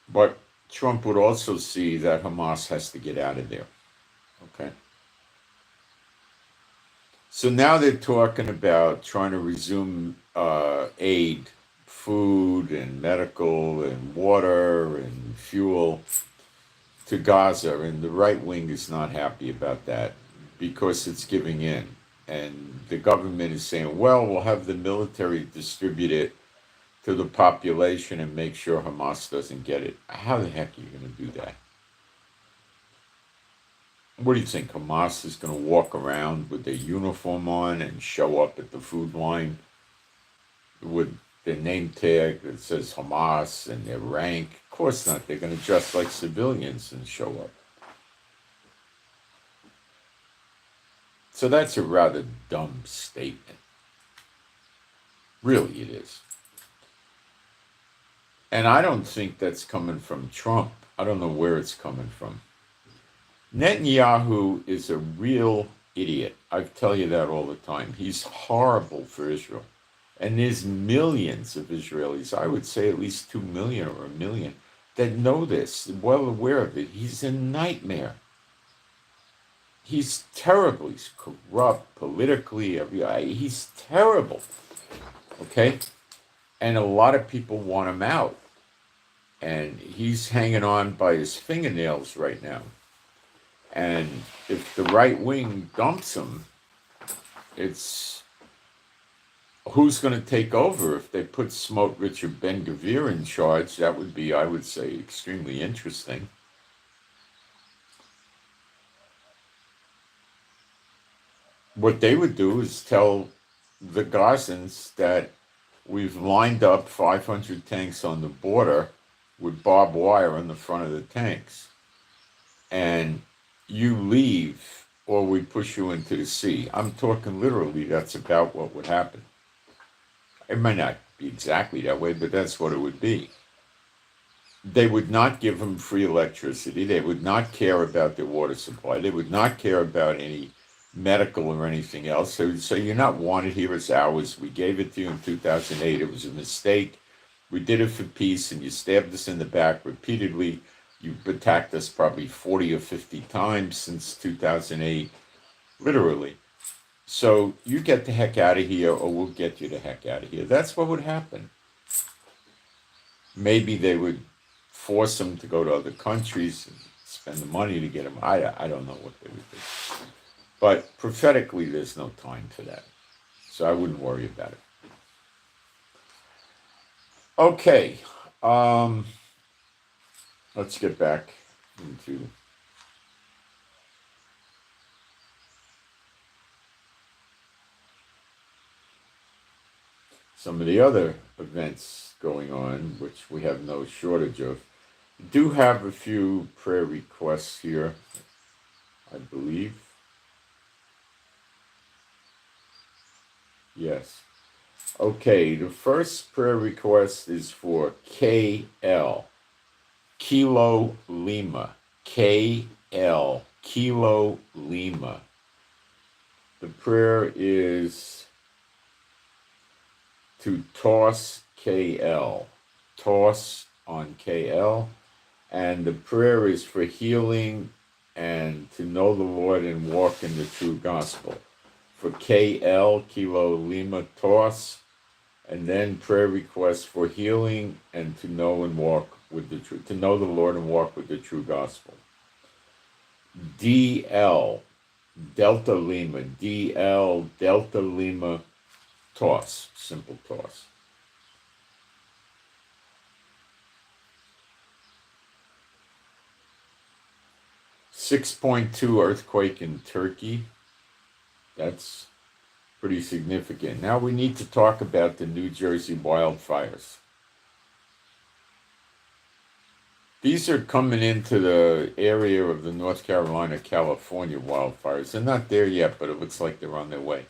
but Trump would also see that Hamas has to get out of there. Okay. So now they're talking about trying to resume aid, food and medical and water and fuel to Gaza, and the right wing is not happy about that because it's giving in. And the government is saying, well, we'll have the military distribute it to the population and make sure Hamas doesn't get it. How the heck are you going to do that? What do you think? Hamas is going to walk around with their uniform on and show up at the food line with their name tag that says Hamas and their rank? Of course not. They're going to dress like civilians and show up. So that's a rather dumb statement. Really, it is. And I don't think that's coming from Trump. I don't know where it's coming from. Netanyahu is a real idiot. I tell you that all the time. He's horrible for Israel. And there's millions of Israelis, I would say at least 2 million or 1 million, that know this, well aware of it. He's a nightmare. He's terrible. He's corrupt politically. He's terrible. Okay? And a lot of people want him out. And he's hanging on by his fingernails right now. And if the right wing dumps him, it's who's going to take over? If they put Smotrich or Ben-Gvir in charge, that would be, I would say, extremely interesting. What they would do is tell the Gazans that we've lined up 500 tanks on the border with barbed wire on the front of the tanks. And you leave or we push you into the sea. I'm talking literally, that's about what would happen. It might not be exactly that way, but that's what it would be. They would not give them free electricity. They would not care about their water supply. They would not care about any medical or anything else. They would say, you're not wanted here, it's ours. We gave it to you in 2008. It was a mistake. We did it for peace, and you stabbed us in the back repeatedly. You've attacked us probably 40 or 50 times since 2008, literally. So you get the heck out of here, or we'll get you the heck out of here. That's what would happen. Maybe they would force them to go to other countries and spend the money to get them. I don't know what they would do. But prophetically, there's no time for that. So I wouldn't worry about it. Okay. Let's get back into some of the other events going on, which we have no shortage of. We do have a few prayer requests here, I believe. Yes. Okay, the first prayer request is for KL. Kilo Lima. KL. Kilo Lima. The prayer is to toss KL. Toss on KL. And the prayer is for healing and to know the Lord and walk in the true gospel. For KL, Kilo Lima, toss, and then prayer requests for healing and to know and walk with the true, to know the Lord and walk with the true gospel. DL, Delta Lima, DL, Delta Lima, toss, simple toss. 6.2 earthquake in Turkey. That's pretty significant. Now we need to talk about the New Jersey wildfires. These are coming into the area of the North Carolina, California wildfires. They're not there yet, but it looks like they're on their way.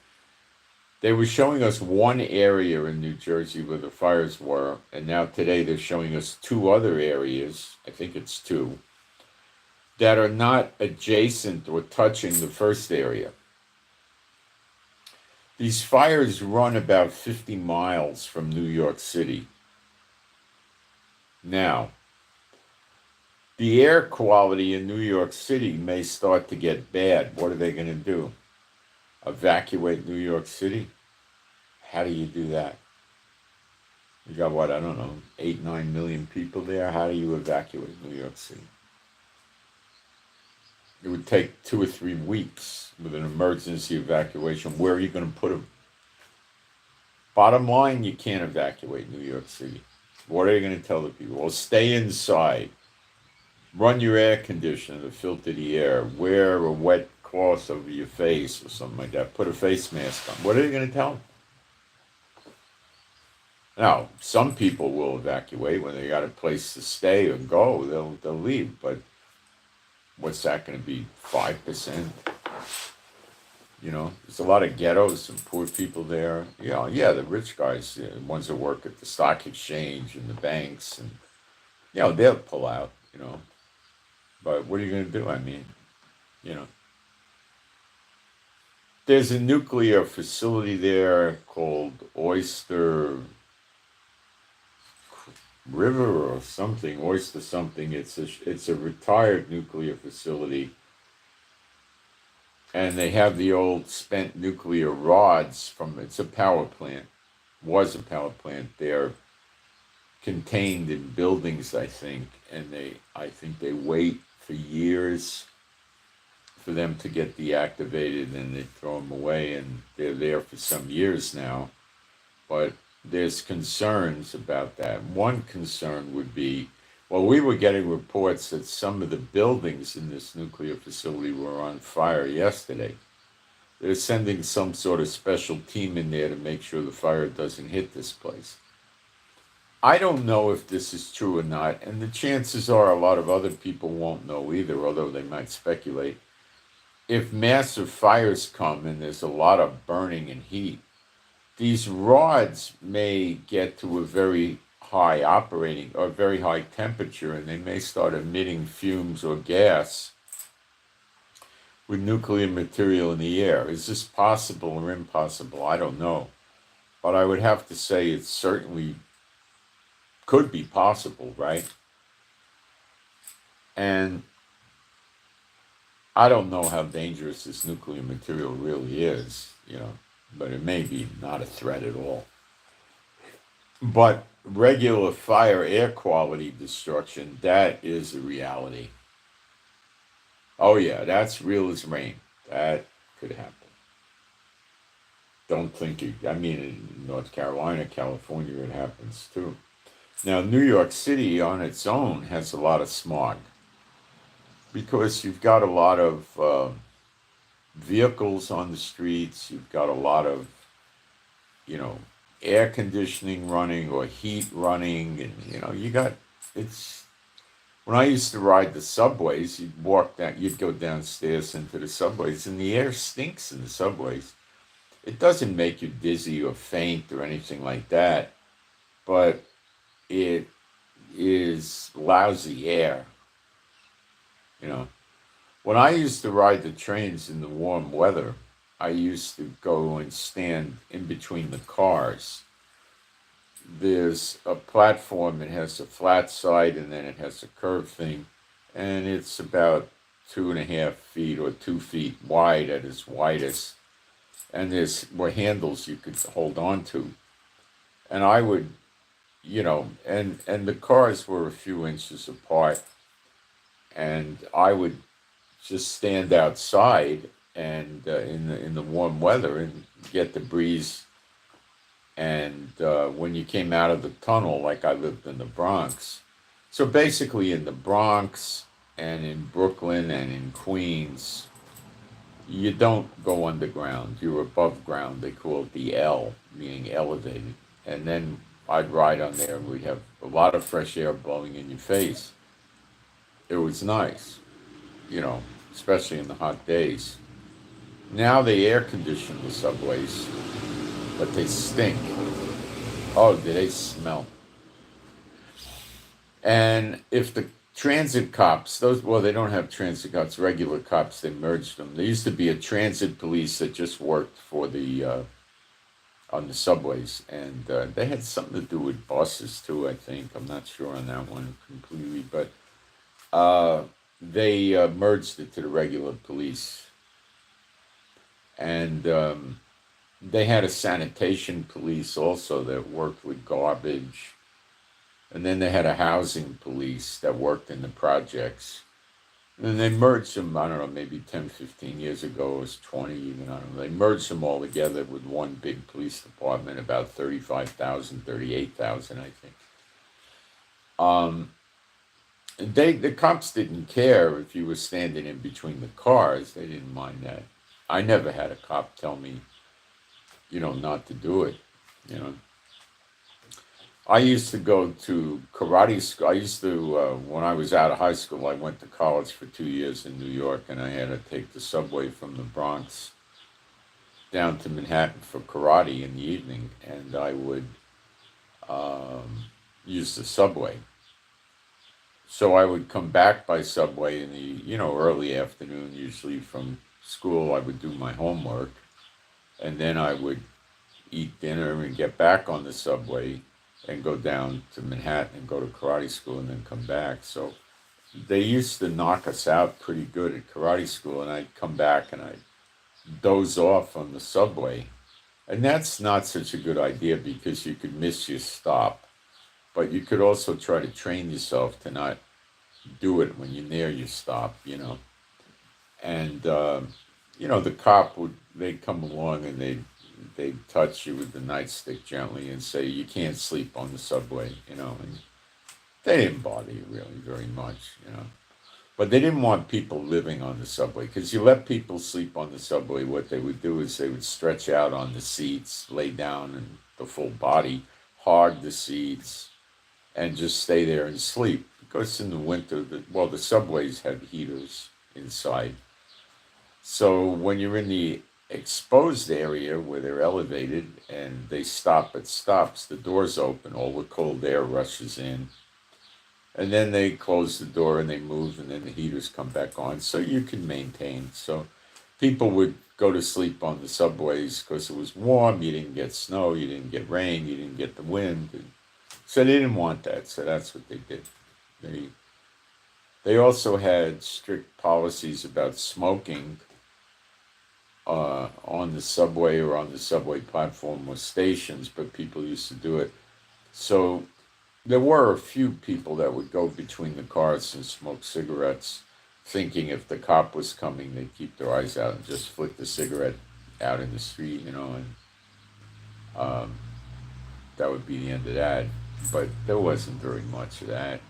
They were showing us one area in New Jersey where the fires were, and now today they're showing us two other areas, I think it's two, that are not adjacent or touching the first area. These fires run about 50 miles from New York City. Now, the air quality in New York City may start to get bad. What are they going to do? Evacuate New York City? How do you do that? You got what, I don't know, 8-9 million people there. How do you evacuate New York City? It would take 2 or 3 weeks with an emergency evacuation. Where are you going to put them? Bottom line, you can't evacuate New York City. What are you going to tell the people? Well, stay inside. Run your air conditioner to filter the air. Wear a wet cloth over your face or something like that. Put a face mask on. What are you going to tell them? Now, some people will evacuate when they got a place to stay or go. They'll leave. But what's that going to be? 5%? You know, there's a lot of ghettos and poor people there. Yeah, the rich guys, the ones that work at the stock exchange and the banks, and they'll pull out. But what are you going to do? I mean, there's a nuclear facility there called Oyster River or something, Oyster something. It's a retired nuclear facility. And they have the old spent nuclear rods it's a power plant, was a power plant. They're contained in buildings, I think, and I think they wait for years for them to get deactivated, and they throw them away, and they're there for some years now. But there's concerns about that. One concern would be, well, we were getting reports that some of the buildings in this nuclear facility were on fire yesterday. They're sending some sort of special team in there to make sure the fire doesn't hit this place. I don't know if this is true or not, and the chances are a lot of other people won't know either, although they might speculate. If massive fires come and there's a lot of burning and heat, these rods may get to a very high operating or very high temperature, and they may start emitting fumes or gas with nuclear material in the air. Is this possible or impossible? I don't know. But I would have to say it certainly could be possible, right? And I don't know how dangerous this nuclear material really is, but it may be not a threat at all. But regular fire air quality destruction, that is a reality. Oh yeah, that's real as rain. That could happen. Don't think in North Carolina, California, it happens too. Now, New York City on its own has a lot of smog because you've got a lot of vehicles on the streets. You've got a lot of, air conditioning running or heat running, and when I used to ride the subways, you'd go downstairs into the subways, and the air stinks in the subways. It doesn't make you dizzy or faint or anything like that, but it is lousy air. You know, when I used to ride the trains in the warm weather, I used to go and stand in between the cars. There's a platform that has a flat side and then it has a curved thing, and it's about 2.5 feet or 2 feet wide at its widest, and there's were handles you could hold on to. And I would, and the cars were a few inches apart, and I would just stand outside and in the warm weather and get the breeze. And when you came out of the tunnel, like I lived in the Bronx, so basically in the Bronx and in Brooklyn and in Queens, you don't go underground. You're above ground. They call it the L, meaning elevated. And then I'd ride on there, and we'd have a lot of fresh air blowing in your face. It was nice, especially in the hot days. Now they air condition the subways, but they stink. Oh, do they smell? And if the transit cops, they don't have transit cops, regular cops, they merged them. There used to be a transit police that just worked for on the subways, and they had something to do with buses too, I think. I'm not sure on that one completely, but they merged it to the regular police. And they had a sanitation police also that worked with garbage. And then they had a housing police that worked in the projects. And then they merged them, I don't know, maybe 10, 15 years ago, it was 20 even, I don't know. They merged them all together with one big police department, about 35,000, 38,000, I think. The cops didn't care if you were standing in between the cars. They didn't mind that. I never had a cop tell me, not to do it, I used to go to karate school. When I was out of high school, I went to college for 2 years in New York, and I had to take the subway from the Bronx down to Manhattan for karate in the evening, and I would use the subway. So I would come back by subway in the, early afternoon, usually from school. I would do my homework, and then I would eat dinner and get back on the subway and go down to Manhattan and go to karate school and then come back. So they used to knock us out pretty good at karate school, and I'd come back and I'd doze off on the subway. And that's not such a good idea because you could miss your stop. But you could also try to train yourself to not do it when you're near your stop, And, the cop they'd come along and they'd touch you with the nightstick gently and say, you can't sleep on the subway, and they didn't bother you really very much, But they didn't want people living on the subway, because you let people sleep on the subway, what they would do is they would stretch out on the seats, lay down in the full body, hog the seats, and just stay there and sleep. Because in the winter, the subways had heaters inside. So when you're in the exposed area where they're elevated and they stop at stops, the doors open, all the cold air rushes in, and then they close the door and they move, and then the heaters come back on, so you can maintain. So people would go to sleep on the subways because it was warm. You didn't get snow, you didn't get rain, you didn't get the wind, so they didn't want that. So that's what they did. They also had strict policies about smoking on the subway or on the subway platform or stations, but people used to do it. So there were a few people that would go between the cars and smoke cigarettes, thinking if the cop was coming, they'd keep their eyes out and just flick the cigarette out in the street, and that would be the end of that. But there wasn't very much of that.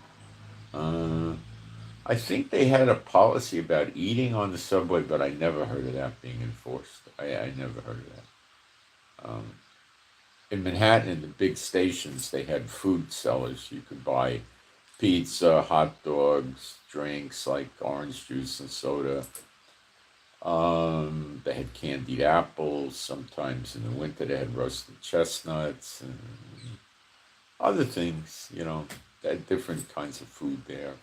I think they had a policy about eating on the subway, but I never heard of that being enforced. I never heard of that. In Manhattan, in the big stations, they had food sellers. You could buy pizza, hot dogs, drinks like orange juice and soda. They had candied apples. Sometimes in the winter, they had roasted chestnuts and other things, different kinds of food there.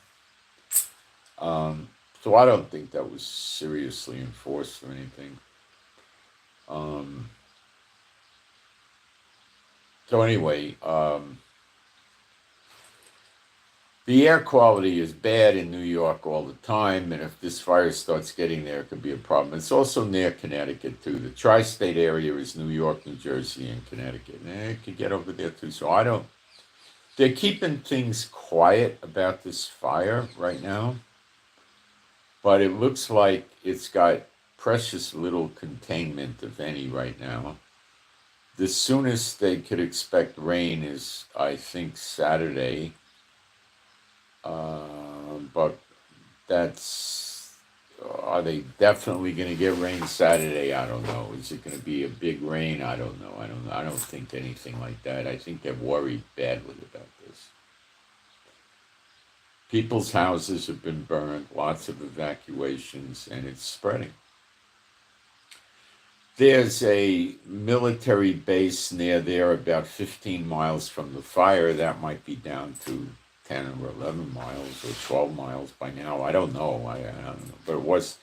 So I don't think that was seriously enforced or anything. So anyway, the air quality is bad in New York all the time, and if this fire starts getting there, it could be a problem. It's also near Connecticut, too. The tri-state area is New York, New Jersey, and Connecticut. And it could get over there, too. So they're keeping things quiet about this fire right now, but it looks like it's got precious little containment, if any, right now. The soonest they could expect rain is, I think, Saturday. But are they definitely going to get rain Saturday? I don't know. Is it going to be a big rain? I don't know. I don't think anything like that. I think they're worried badly about this. People's houses have been burned, lots of evacuations, and it's spreading. There's a military base near there about 15 miles from the fire. That might be down to 10 or 11 miles or 12 miles by now. I don't know. I don't know. But it was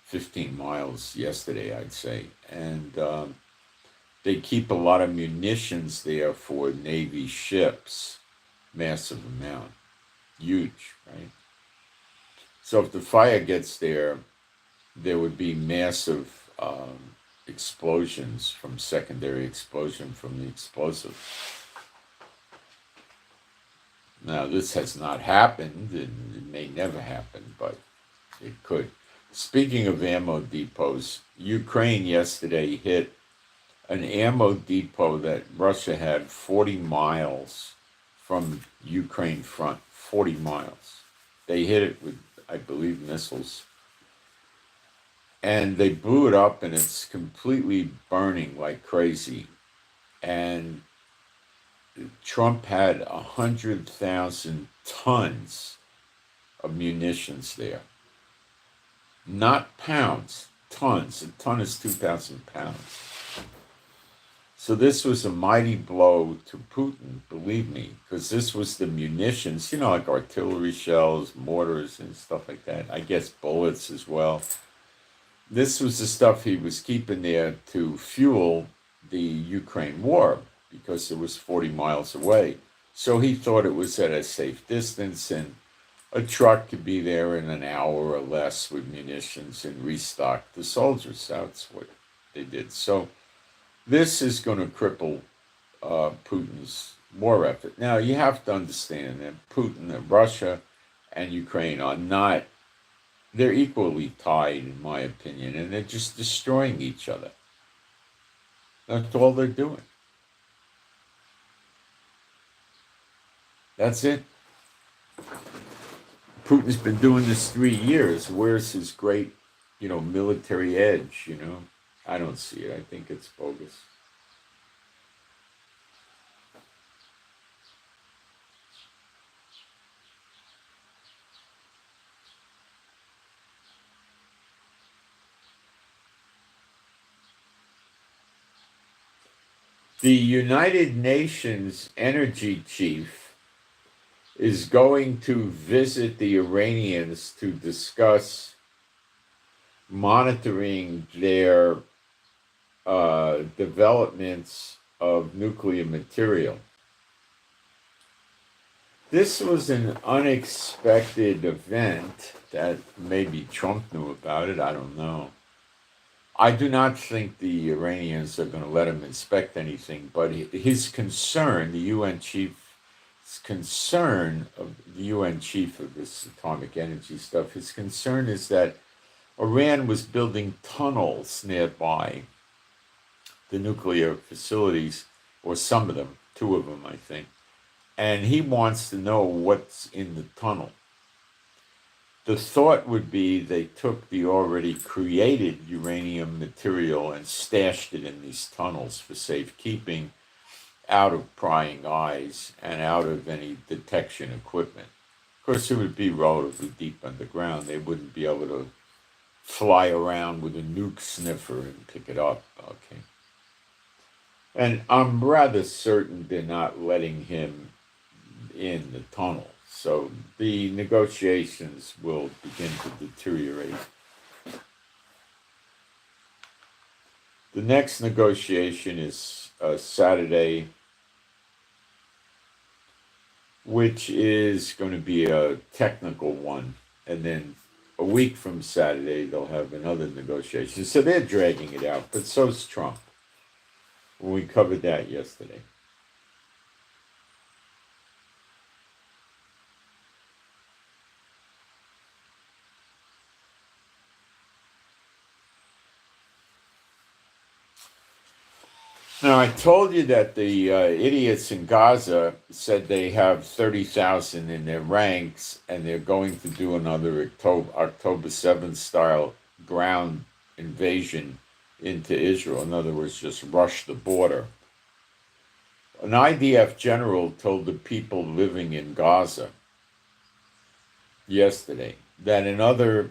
15 miles yesterday, I'd say. And they keep a lot of munitions there for Navy ships. Massive amount. Huge, right? So if the fire gets there, there would be massive explosions from secondary explosion from the explosive. Now, this has not happened, and it may never happen, but it could. Speaking of ammo depots, Ukraine yesterday hit an ammo depot that Russia had 40 miles from Ukraine front, 40 miles. They hit it with, I believe, missiles. And they blew it up, and it's completely burning like crazy. And Trump had 100,000 tons of munitions there. Not pounds, tons. A ton is 2,000 pounds. So this was a mighty blow to Putin, believe me, because this was the munitions, like artillery shells, mortars, and stuff like that. I guess bullets as well. This was the stuff he was keeping there to fuel the Ukraine war, because it was 40 miles away. So he thought it was at a safe distance, and a truck could be there in an hour or less with munitions and restock the soldiers. That's what they did. So this is going to cripple Putin's war effort. Now, you have to understand that Putin, Russia, and Ukraine are not, they're equally tied, in my opinion, and they're just destroying each other. That's all they're doing. That's it. Putin's been doing this 3 years. Where's his great, military edge, I don't see it. I think it's bogus. The United Nations energy chief is going to visit the Iranians to discuss monitoring their developments of nuclear material. This was an unexpected event that maybe Trump knew about it. I don't know. I do not think the Iranians are going to let him inspect anything, but his concern, the UN chief's concern of the UN chief of this atomic energy stuff, his concern is that Iran was building tunnels nearby the nuclear facilities, or some of them, 2 of them, I think, and he wants to know what's in the tunnel. The thought would be they took the already created uranium material and stashed it in these tunnels for safekeeping, out of prying eyes and out of any detection equipment. Of course, it would be relatively deep underground. They wouldn't be able to fly around with a nuke sniffer and pick it up. Okay. And I'm rather certain they're not letting him in the tunnel. So the negotiations will begin to deteriorate. The next negotiation is Saturday, which is going to be a technical one. And then a week from Saturday, they'll have another negotiation. So they're dragging it out, but so's Trump. We covered that yesterday. Now, I told you that the idiots in Gaza said they have 30,000 in their ranks, and they're going to do another October 7th style ground invasion into Israel. In other words, just rush the border. An IDF general told the people living in Gaza yesterday that another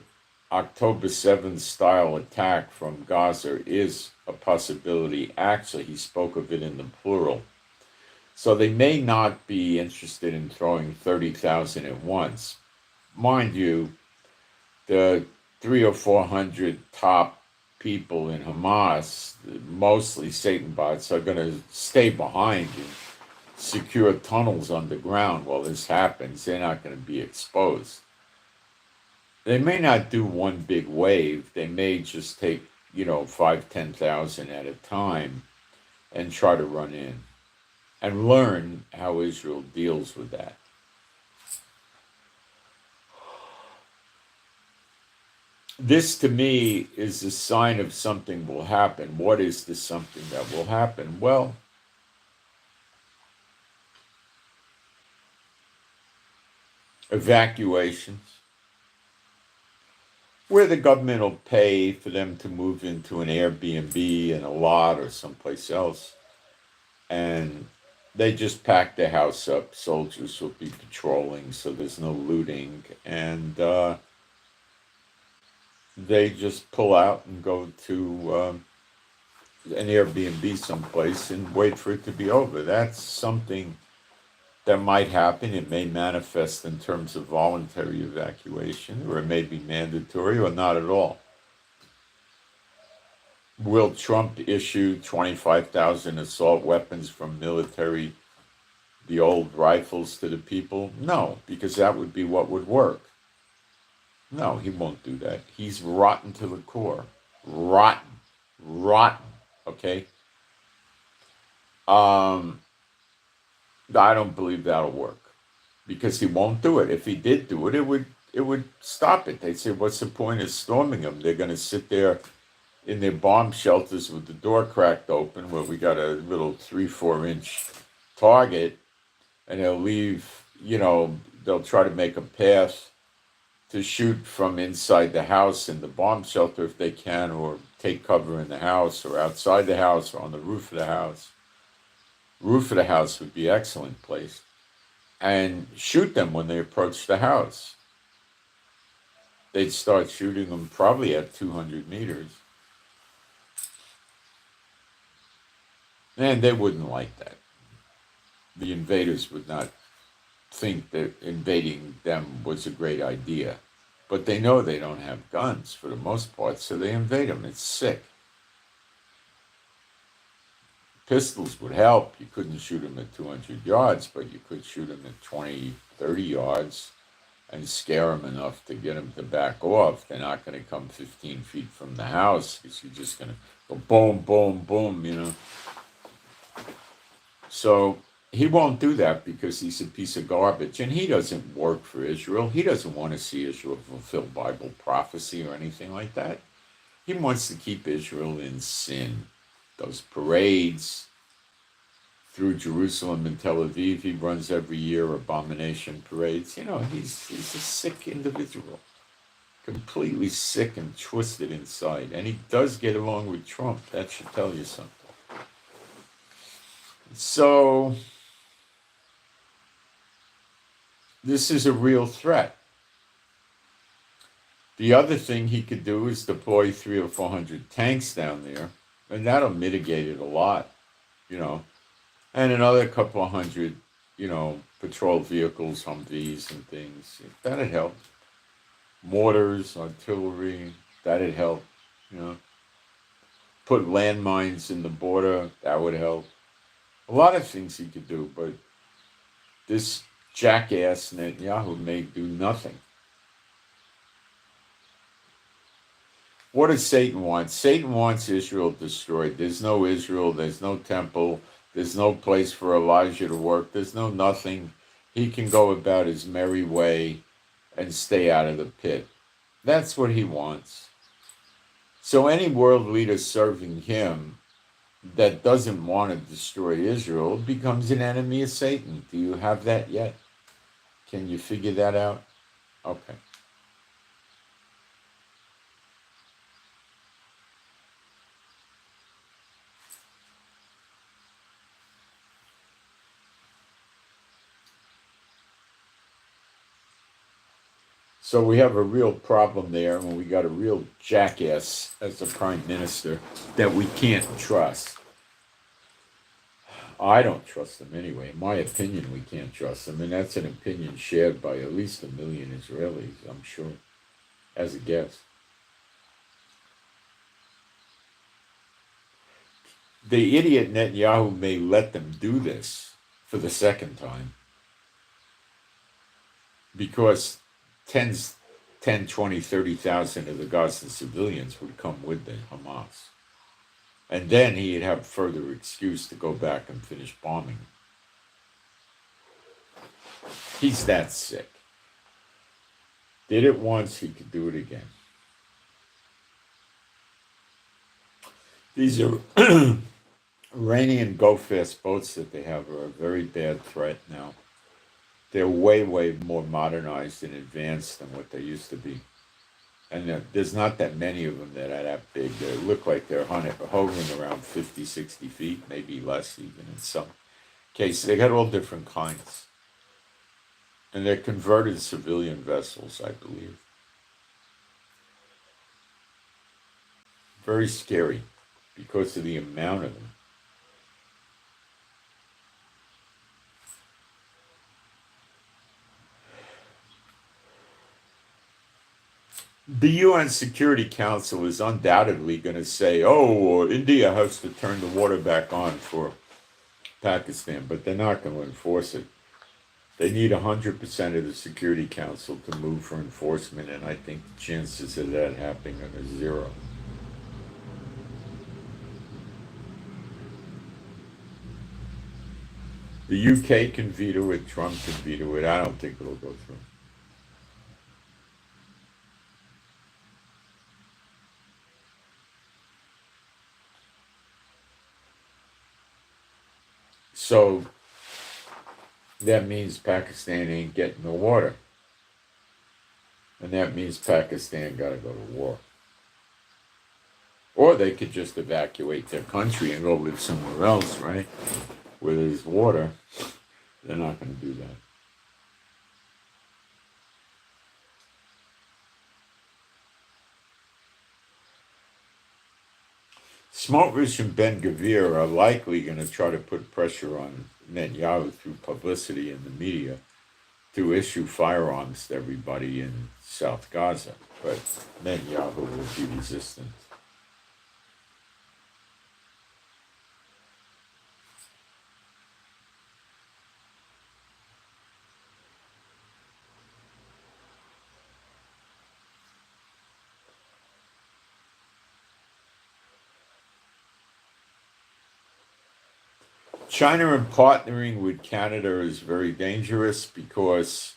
October 7th style attack from Gaza is a possibility. Actually, he spoke of it in the plural. So they may not be interested in throwing 30,000 at once. Mind you, the 300 or 400 top people in Hamas, mostly Satan bots, are going to stay behind and secure tunnels underground while this happens. They're not going to be exposed. They may not do one big wave. They may just take, 5,000, 10,000 at a time and try to run in and learn how Israel deals with that. This, to me, is a sign of something will happen. What is the something that will happen? Well, evacuations, where the government will pay for them to move into an Airbnb in a lot or someplace else. And they just pack the house up. Soldiers will be patrolling, so there's no looting. And they just pull out and go to an Airbnb someplace and wait for it to be over. That's something that might happen. It may manifest in terms of voluntary evacuation, or it may be mandatory, or not at all. Will Trump issue 25,000 assault weapons from military, the old rifles, to the people? No, because that would be what would work. No, he won't do that. He's rotten to the core. Rotten. Okay? I don't believe that'll work, because he won't do it. If he did do it, it would stop it. They'd say, what's the point of storming them? They're going to sit there in their bomb shelters with the door cracked open, where we got a little 3-4 inch target, and they'll leave, they'll try to make a path to shoot from inside the house in the bomb shelter if they can, or take cover in the house or outside the house or on the roof of the house. Roof of the house would be an excellent place. And shoot them when they approach the house. They'd start shooting them probably at 200 meters. And they wouldn't like that. The invaders would not think that invading them was a great idea. But they know they don't have guns for the most part, so they invade them. It's sick. Pistols would help. You couldn't shoot them at 200 yards, but you could shoot them at 20, 30 yards and scare them enough to get them to back off. They're not going to come 15 feet from the house, because you're just going to go boom, boom, boom, So he won't do that, because he's a piece of garbage, and he doesn't work for Israel. He doesn't want to see Israel fulfill Bible prophecy or anything like that. He wants to keep Israel in sin. Those parades through Jerusalem and Tel Aviv he runs every year, abomination parades. He's a sick individual, completely sick and twisted inside. And he does get along with Trump. That should tell you something. So this is a real threat. The other thing he could do is deploy 300 or 400 tanks down there, and that'll mitigate it a lot, and another couple of hundred, patrol vehicles, Humvees and things. That'd help. Mortars, artillery, that'd help. You know, put landmines in the border, that would help. A lot of things he could do, but this jackass Netanyahu may do nothing. What does Satan want? Satan wants Israel destroyed. There's no Israel. There's no temple. There's no place for Elijah to work. There's no nothing. He can go about his merry way and stay out of the pit. That's what he wants. So any world leader serving him that doesn't want to destroy Israel becomes an enemy of Satan. Do you have that yet? Can you figure that out? Okay. So we have a real problem there, and we got a real jackass as the prime minister that we can't trust. I don't trust him anyway. In my opinion, we can't trust him, and that's an opinion shared by at least 1 million Israelis, I'm sure, as a guess. The idiot Netanyahu may let them do this for the second time because 10, 20, 30,000 of the Gaza civilians would come with the Hamas. And then he'd have further excuse to go back and finish bombing. He's that sick. Did it once, he could do it again. These are Iranian go-fast boats that they have are a very bad threat now. They're way, way more modernized and advanced than what they used to be. And there's not that many of them that are that big. They look like they're hovering around 50, 60 feet, maybe less even in some cases. They got all different kinds. And they're converted civilian vessels, I believe. Very scary because of the amount of them. The UN Security Council is undoubtedly going to say, oh, India has to turn the water back on for Pakistan, but they're not going to enforce it. They need 100% of the Security Council to move for enforcement, and I think the chances of that happening are zero. The UK can veto it, Trump can veto it. I don't think it'll go through. So that means Pakistan ain't getting the water. And that means Pakistan got to go to war. Or they could just evacuate their country and go live somewhere else, right? Where there's water. They're not going to do that. Smotrich and Ben-Gvir are likely going to try to put pressure on Netanyahu through publicity in the media to issue firearms to everybody in South Gaza, but Netanyahu will be resistant. China and partnering with Canada is very dangerous because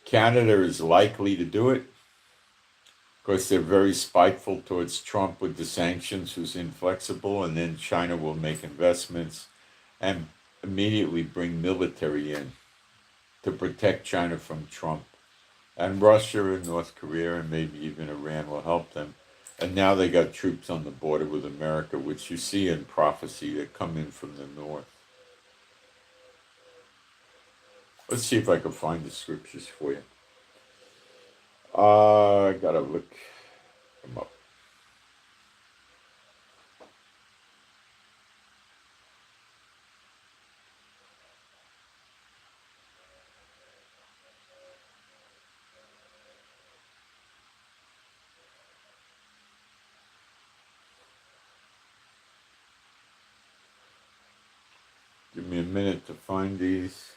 Canada is likely to do it because they're very spiteful towards Trump with the sanctions, who's inflexible, and then China will make investments and immediately bring military in to protect China from Trump. And Russia and North Korea and maybe even Iran will help them. And now they got troops on the border with America, which you see in prophecy that come in from the north. Let's see if I can find the scriptures for you. I gotta look them up. Give me a minute to find these.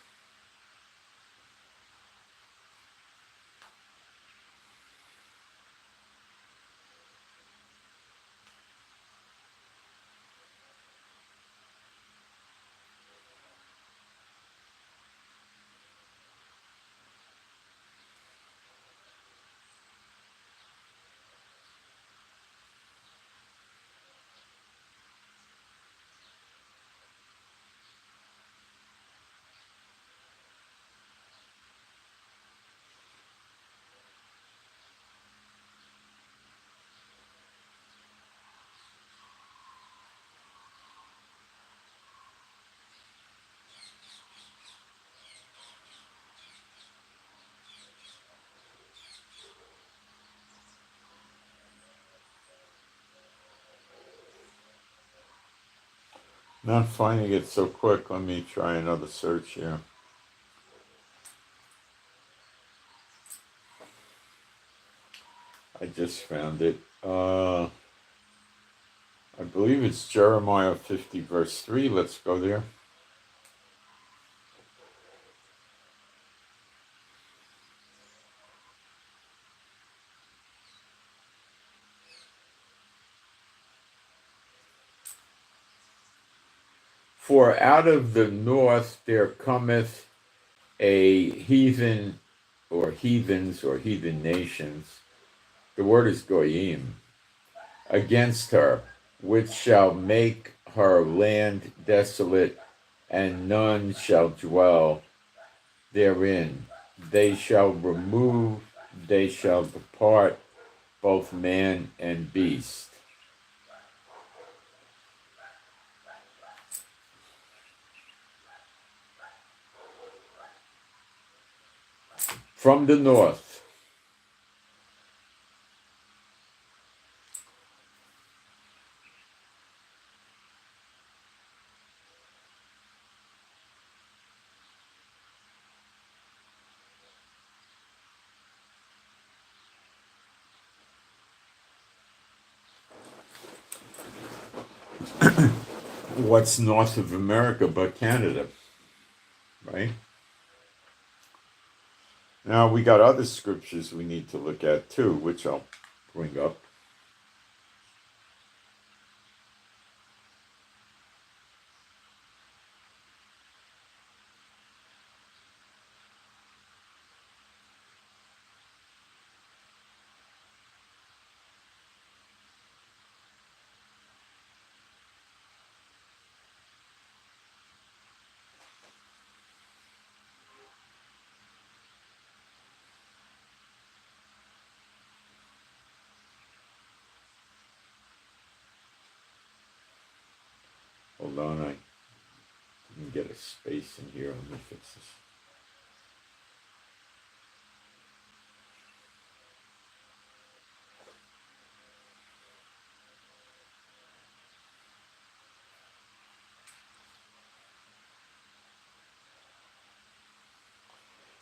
Not finding it so quick. Let me try another search here. I just found it. I believe it's Jeremiah 50, verse 3. Let's go there. For out of the north there cometh a heathen, or heathens, or heathen nations. The word is goyim, against her, which shall make her land desolate, and none shall dwell therein. They shall remove, they shall depart, both man and beast. From the north. What's north of America but Canada, right? Now we got other scriptures we need to look at too, which I'll bring up. Hold on, I didn't get a space in here. Let me fix this.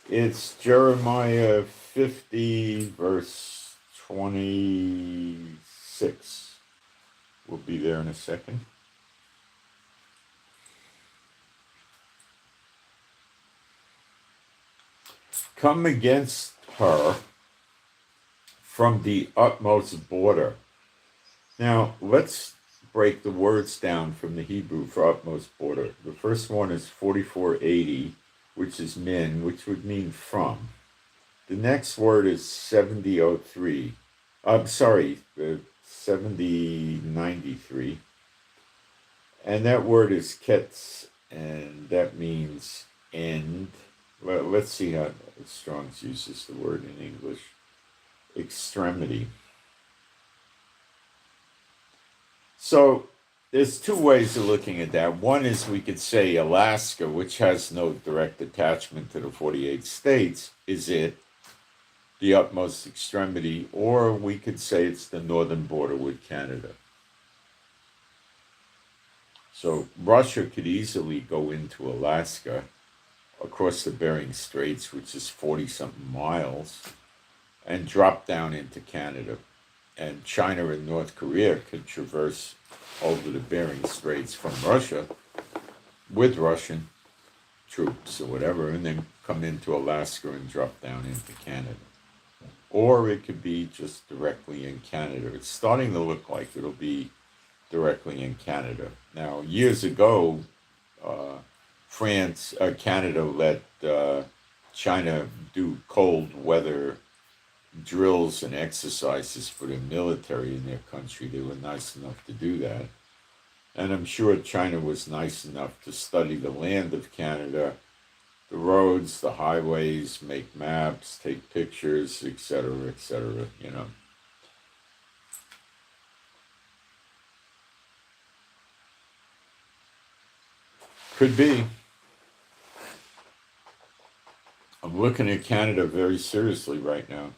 It's Jeremiah 50, verse 26. We'll be there in a second. Come against her from the utmost border. Now, let's break the words down from the Hebrew for utmost border. The first one is 4480, which is min, which would mean from. The next word is 7003. I'm sorry, 7093. And that word is ketz, and that means end. Well, let's see how Strong's uses the word in English. Extremity. So there's two ways of looking at that. One is we could say Alaska, which has no direct attachment to the 48 states, is it the utmost extremity, or we could say it's the northern border with Canada. So Russia could easily go into Alaska across the Bering Straits, which is 40-something miles, and drop down into Canada. And China and North Korea could traverse over the Bering Straits from Russia with Russian troops or whatever, and then come into Alaska and drop down into Canada. Or it could be just directly in Canada. It's starting to look like it'll be directly in Canada. Now, years ago, Canada let China do cold weather drills and exercises for the military in their country. They were nice enough to do that. And I'm sure China was nice enough to study the land of Canada, the roads, the highways, make maps, take pictures, etc., you know. Could be. I'm looking at Canada very seriously right now.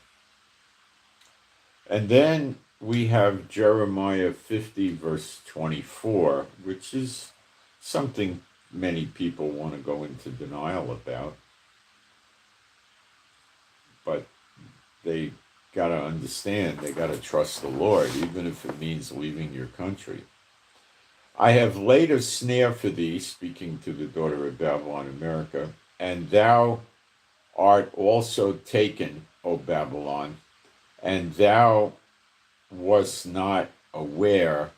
And then we have Jeremiah 50, verse 24, which is something many people want to go into denial about. But they got to understand, they got to trust the Lord, even if it means leaving your country. I have laid a snare for thee, speaking to the daughter of Babylon, America, and thou art also taken, O Babylon, and thou wast not aware,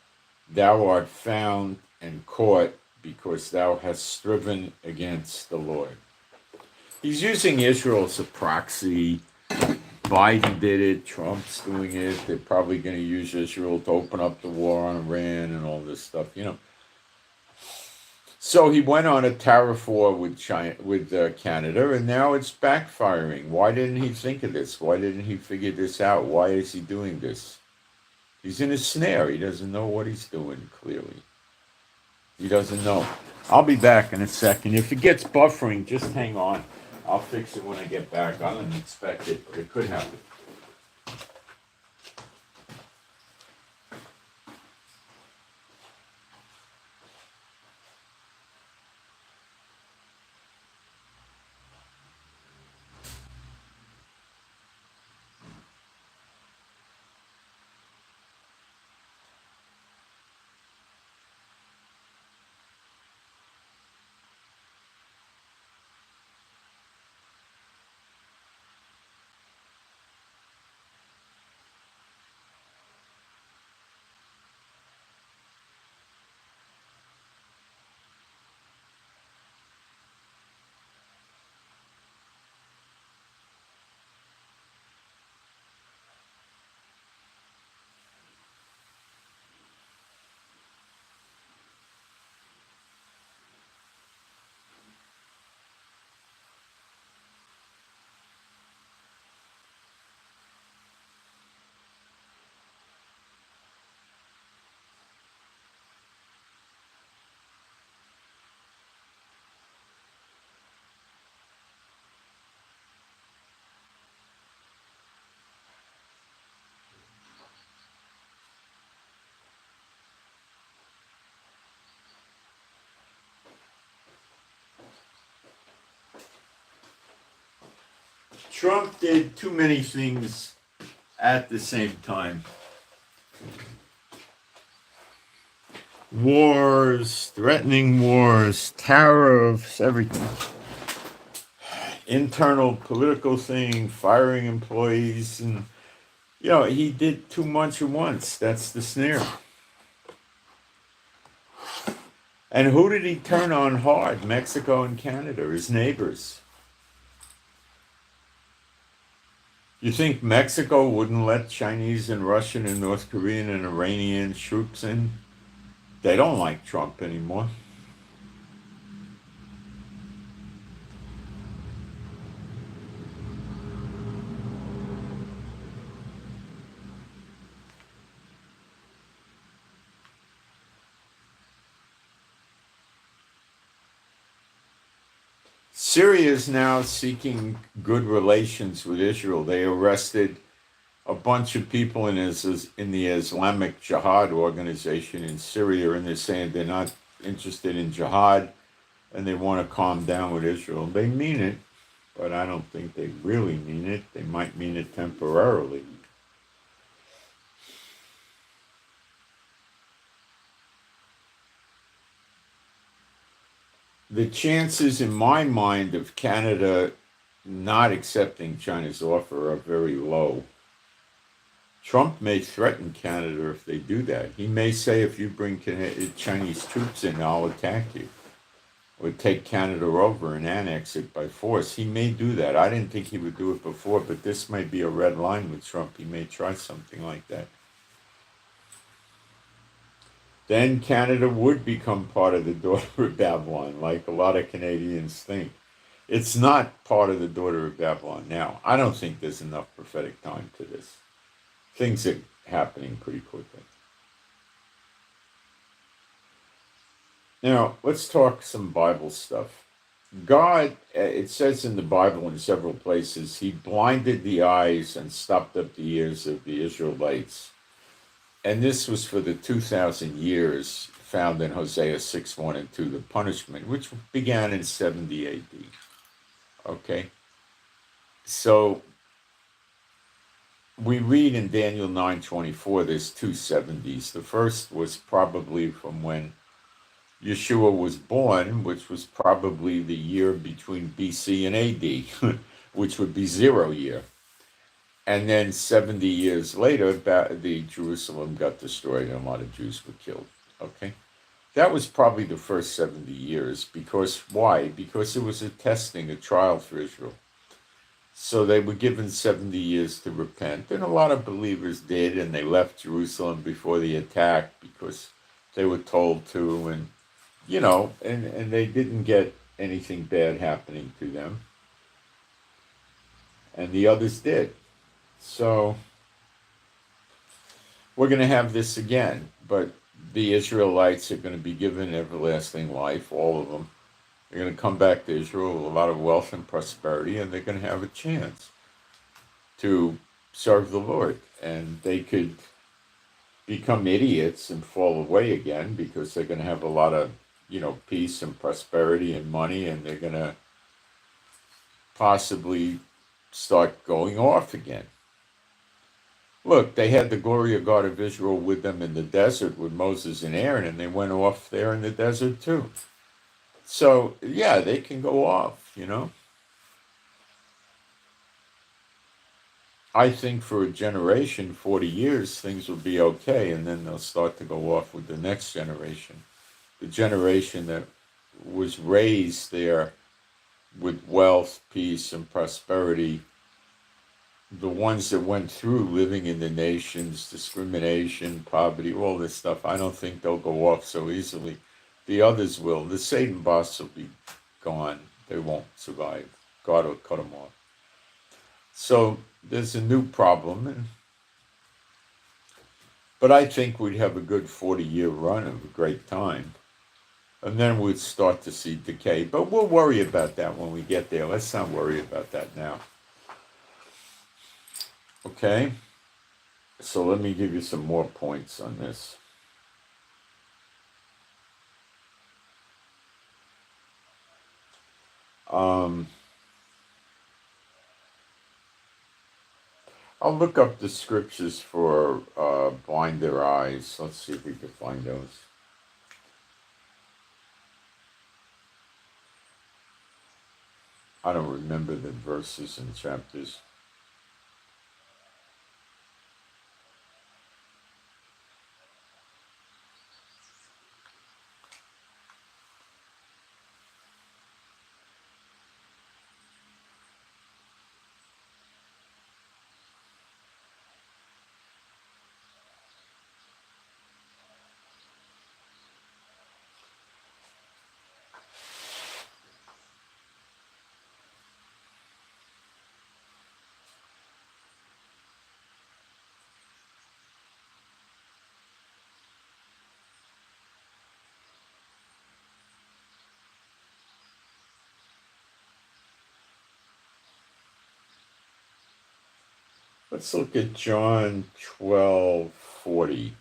thou art found and caught, because thou hast striven against the Lord. He's using Israel as a proxy. Biden did it, Trump's doing it, they're probably going to use Israel to open up the war on Iran and all this stuff, you know. So he went on a tariff war with Canada, and now it's backfiring. Why didn't he think of this? Why didn't he figure this out? Why is he doing this? He's in a snare. He doesn't know what he's doing, clearly. He doesn't know. I'll be back in a second. If it gets buffering, just hang on. I'll fix it when I get back. I don't expect it, but it could happen. Trump did too many things at the same time. Wars, threatening wars, tariffs, everything. Internal political thing, firing employees, and you know, he did too much at once. That's the snare. And who did he turn on hard? Mexico and Canada, his neighbors. You think Mexico wouldn't let Chinese and Russian and North Korean and Iranian troops in? They don't like Trump anymore. Syria is now seeking good relations with Israel. They arrested a bunch of people in the Islamic Jihad organization in Syria, and they're saying they're not interested in jihad and they want to calm down with Israel. They mean it, but I don't think they really mean it. They might mean it temporarily. the chances in my mind of Canada not accepting China's offer are very low. Trump may threaten Canada if they do that. He may say, if you bring Chinese troops in, I'll attack you, or take Canada over and annex it by force. He may do that. I didn't think he would do it before, but this might be a red line with Trump. He may try something like that. Then Canada would become part of the daughter of Babylon, like a lot of Canadians think. It's not part of the daughter of Babylon now. I don't think there's enough prophetic time to this. Things are happening pretty quickly. Now, let's talk some Bible stuff. God, it says in the Bible in several places, he blinded the eyes and stopped up the ears of the Israelites. And this was for the 2,000 years found in Hosea 6:1 and 2, the punishment, which began in 70 AD. Okay? So we read in Daniel 9:24, there's two 70s. The first was probably from when Yeshua was born, which was probably the year between BC and AD, which would be 0 year. And then 70 years later, the Jerusalem got destroyed and a lot of Jews were killed. Okay? That was probably the first 70 years. Because why? Because it was a testing, a trial for Israel. So they were given 70 years to repent, and a lot of believers did, and they left Jerusalem before the attack because they were told to, and and they didn't get anything bad happening to them, and the others did. So we're going to have this again, but the Israelites are going to be given everlasting life, all of them. They're going to come back to Israel with a lot of wealth and prosperity, and they're going to have a chance to serve the Lord. And they could become idiots and fall away again because they're going to have a lot of, peace and prosperity and money, and they're going to possibly start going off again. Look, they had the glory of God of Israel with them in the desert with Moses and Aaron, and they went off there in the desert too. So, yeah, they can go off, I think for a generation, 40 years, things will be okay, and then they'll start to go off with the next generation. The generation that was raised there with wealth, peace, and prosperity, the ones that went through living in the nations, discrimination, poverty, all this stuff, I don't think they'll go off so easily. The others will. The Satan boss will be gone. They won't survive. God will cut them off. So there's a new problem. But I think we'd have a good 40-year run of a great time. And then we'd start to see decay. But we'll worry about that when we get there. Let's not worry about that now. Okay? So let me give you some more points on this. I'll look up the scriptures for blind their eyes. Let's see if we can find those. I don't remember the verses and chapters. Let's look at John 12:40.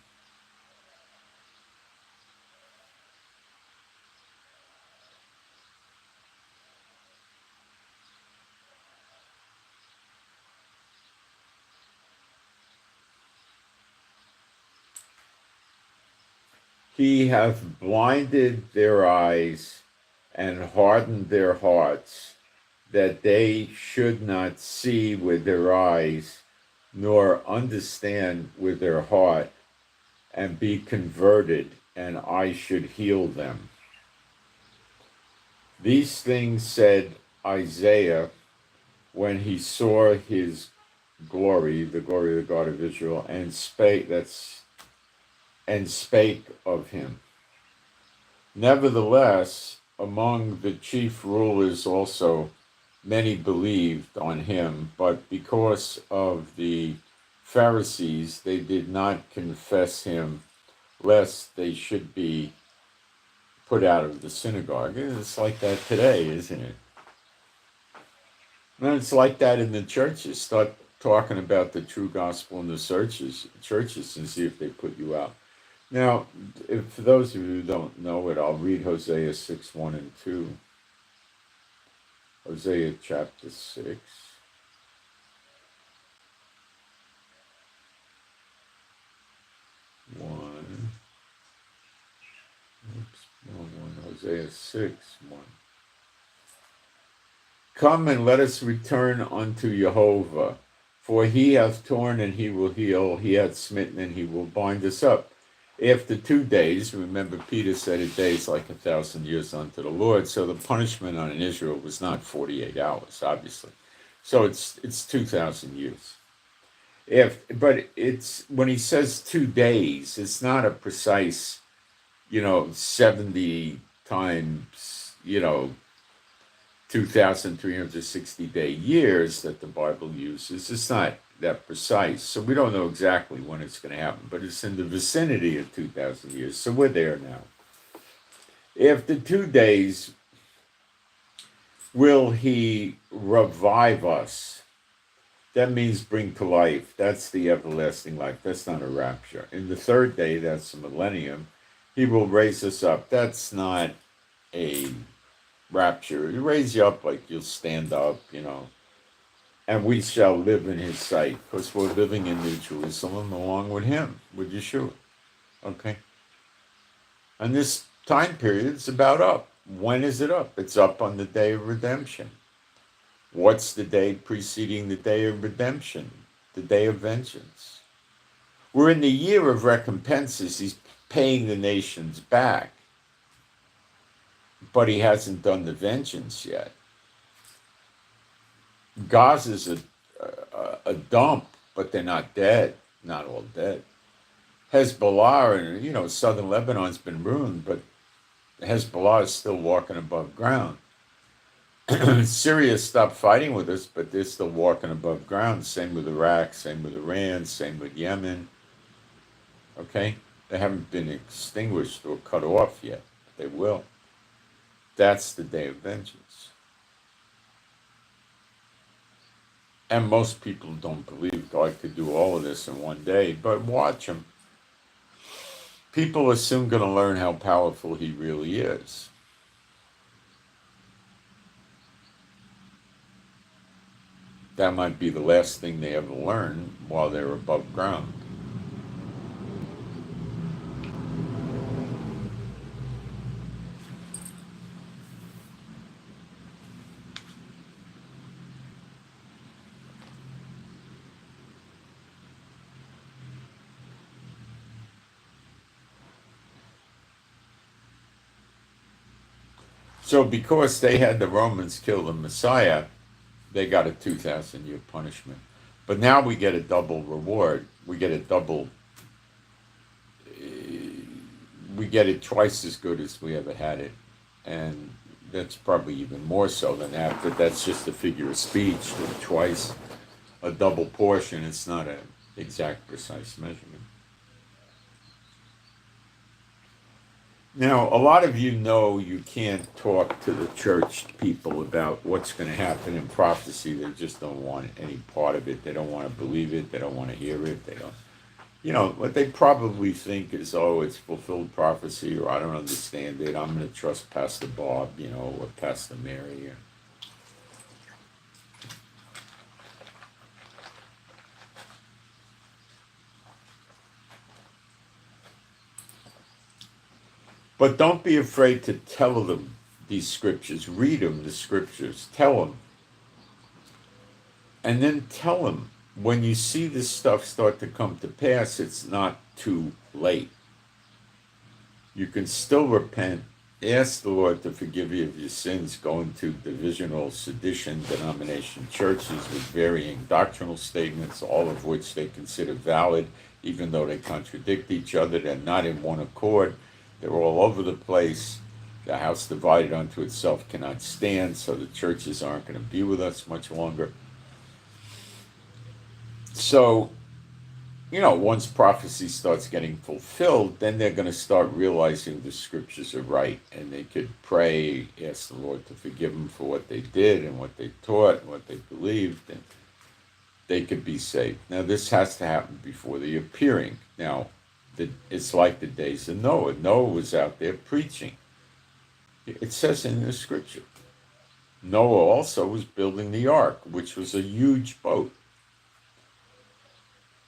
He hath blinded their eyes and hardened their hearts, that they should not see with their eyes, nor understand with their heart, and be converted, and I should heal them. These things said Isaiah when he saw his glory, the glory of the God of Israel, and spake of him. Nevertheless, among the chief rulers also many believed on him, but because of the Pharisees they did not confess him, lest they should be put out of the synagogue. It's like that today, isn't it? And it's like that in the churches. Start talking about the true gospel in the churches and see if they put you out. Now, for those of you who don't know it, I'll read Hosea 6, 1 and 2. Hosea chapter 6. 1. Wrong one. Hosea 6, 1. Come and let us return unto Jehovah, for he hath torn and he will heal, he hath smitten and he will bind us up. After 2 days, remember Peter said a day is like 1,000 years unto the Lord, so the punishment on Israel was not 48 hours, obviously. So it's 2,000 years. But it's when he says 2 days, it's not a precise, 70 times, 2,360-day years that the Bible uses. It's not that precise. So we don't know exactly when it's going to happen, but it's in the vicinity of 2,000 years. So we're there now. After 2 days, will he revive us? That means bring to life. That's the everlasting life. That's not a rapture. In the third day, that's the millennium, he will raise us up. That's not a rapture. He'll raise you up like you'll stand up, and we shall live in his sight, because we're living in New Jerusalem along with him, with Yeshua. Okay? And this time period is about up. When is it up? It's up on the day of redemption. What's the day preceding the day of redemption? The day of vengeance. We're in the year of recompenses. He's paying the nations back. But he hasn't done the vengeance yet. Gaza's a dump, but they're not dead. Not all dead. Hezbollah and, southern Lebanon's been ruined, but Hezbollah is still walking above ground. Syria stopped fighting with us, but they're still walking above ground. Same with Iraq, same with Iran, same with Yemen. Okay? They haven't been extinguished or cut off yet. They will. That's the day of vengeance. And most people don't believe God could do all of this in one day, but watch him. People are soon going to learn how powerful he really is. That might be the last thing they ever learn while they're above ground. So because they had the Romans kill the Messiah, they got a 2,000-year punishment. But now we get a double reward. We get it twice as good as we ever had it. And that's probably even more so than that, but that's just a figure of speech. Twice a double portion, it's not an exact precise measurement. Now, a lot of you know you can't talk to the church people about what's going to happen in prophecy. They just don't want any part of it. They don't want to believe it. They don't want to hear it. They don't, what they probably think is, it's fulfilled prophecy, or I don't understand it. I'm going to trust Pastor Bob, or Pastor Mary. But don't be afraid to tell them these scriptures, read them, the scriptures, tell them, and then tell them when you see this stuff start to come to pass, it's not too late. You can still repent, ask the Lord to forgive you of your sins, go into divisional, sedition, denomination churches with varying doctrinal statements, all of which they consider valid, even though they contradict each other. They're not in one accord. They're all over the place. The house divided unto itself cannot stand, so the churches aren't going to be with us much longer. So, once prophecy starts getting fulfilled, then they're going to start realizing the scriptures are right, and they could pray, ask the Lord to forgive them for what they did and what they taught and what they believed, and they could be saved. Now, this has to happen before the appearing. Now, it's like the days of Noah. Noah was out there preaching. It says in the scripture. Noah also was building the ark, which was a huge boat.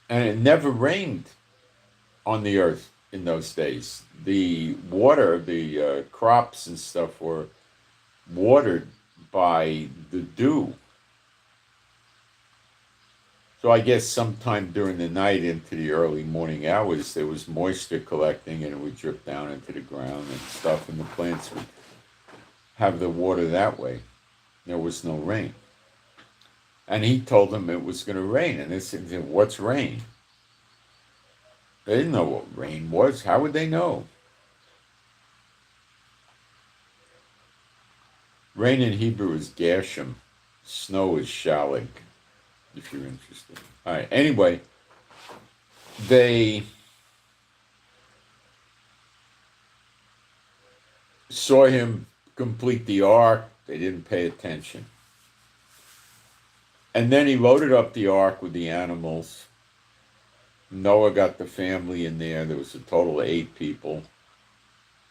And it never rained on the earth in those days. The water, the crops and stuff were watered by the dew. So I guess sometime during the night into the early morning hours, there was moisture collecting and it would drip down into the ground and stuff, and the plants would have the water that way. There was no rain. And he told them it was going to rain. And they said, what's rain? They didn't know what rain was. How would they know? Rain in Hebrew is Gershom. Snow is Shalig, if you're interested. All right. Anyway, they saw him complete the ark. They didn't pay attention. And then he loaded up the ark with the animals. Noah got the family in there. There was a total of 8 people.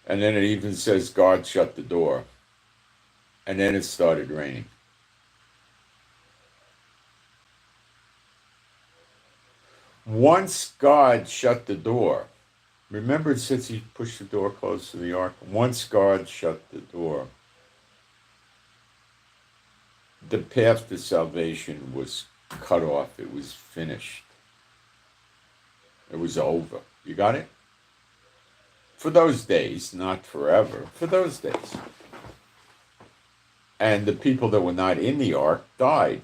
And then it even says God shut the door. And then it started raining. Once God shut the door, remember it says he pushed the door close to the ark? Once God shut the door, the path to salvation was cut off. It was finished. It was over. You got it? For those days, not forever, for those days. And the people that were not in the ark died.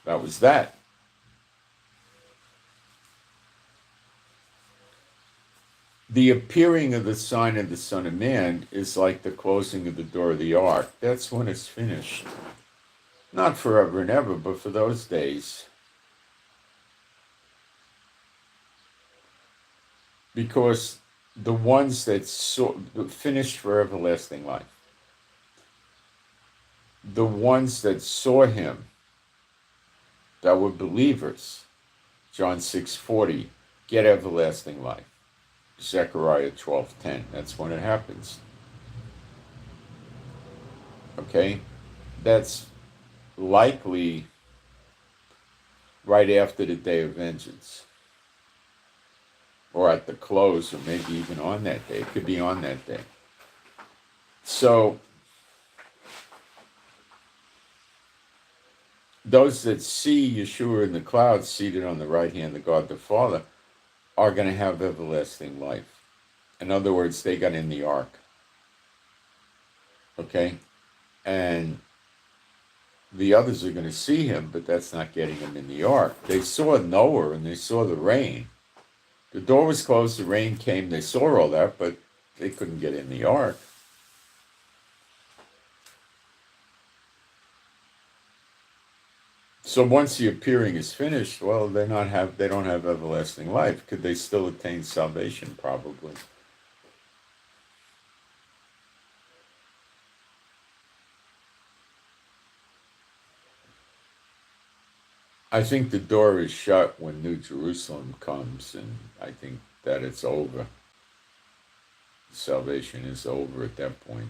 That was that. The appearing of the sign of the Son of Man is like the closing of the door of the ark. That's when it's finished. Not forever and ever, but for those days. Because the ones that finished for everlasting life, the ones that saw him, that were believers, John 6:40, get everlasting life. Zechariah 12:10, that's when it happens. Okay? That's likely right after the day of vengeance. Or at the close, or maybe even on that day. It could be on that day. So, those that see Yeshua in the clouds, seated on the right hand of God the Father, are going to have everlasting life. In other words, they got in the ark. Okay? And the others are going to see him, but that's not getting them in the ark. They saw Noah and they saw the rain. The door was closed, the rain came, they saw all that, but they couldn't get in the ark. So once the appearing is finished, well, they don't have everlasting life. Could they still attain salvation? Probably. I think the door is shut when New Jerusalem comes, and I think that it's over. Salvation is over at that point.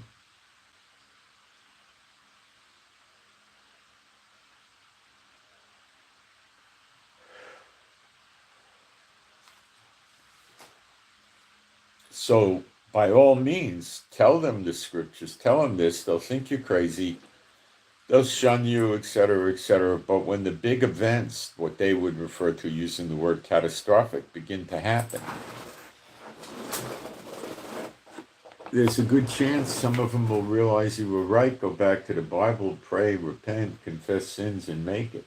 So by all means, tell them the scriptures, tell them this. They'll think you're crazy. They'll shun you, etc., etc. But when the big events, what they would refer to using the word catastrophic, begin to happen, there's a good chance some of them will realize you were right, go back to the Bible, pray, repent, confess sins, and make it.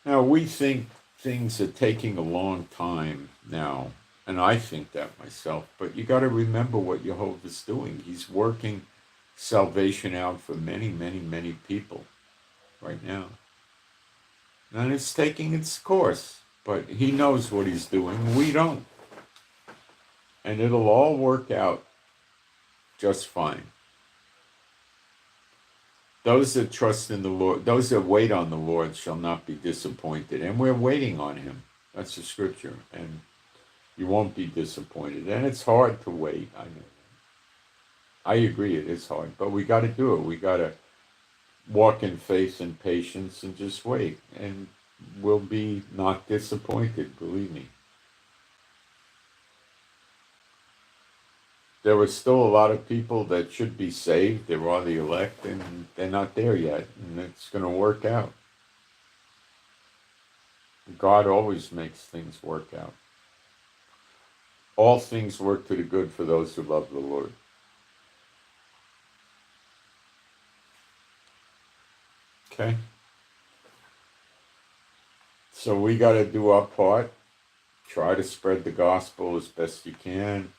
Now, we think things are taking a long time now, and I think that myself, but you got to remember what Jehovah's doing. He's working salvation out for many, many, many people right now. And it's taking its course, but he knows what he's doing. We don't. And it'll all work out just fine. Those that trust in the Lord, those that wait on the Lord shall not be disappointed. And we're waiting on him. That's the scripture. And you won't be disappointed. And it's hard to wait. I know. I agree it is hard. But we got to do it. We got to walk in faith and patience and just wait. And we'll be not disappointed, believe me. There are still a lot of people that should be saved. They're on the elect, and they're not there yet. And it's going to work out. God always makes things work out. All things work to the good for those who love the Lord. Okay? So we got to do our part. Try to spread the gospel as best you can.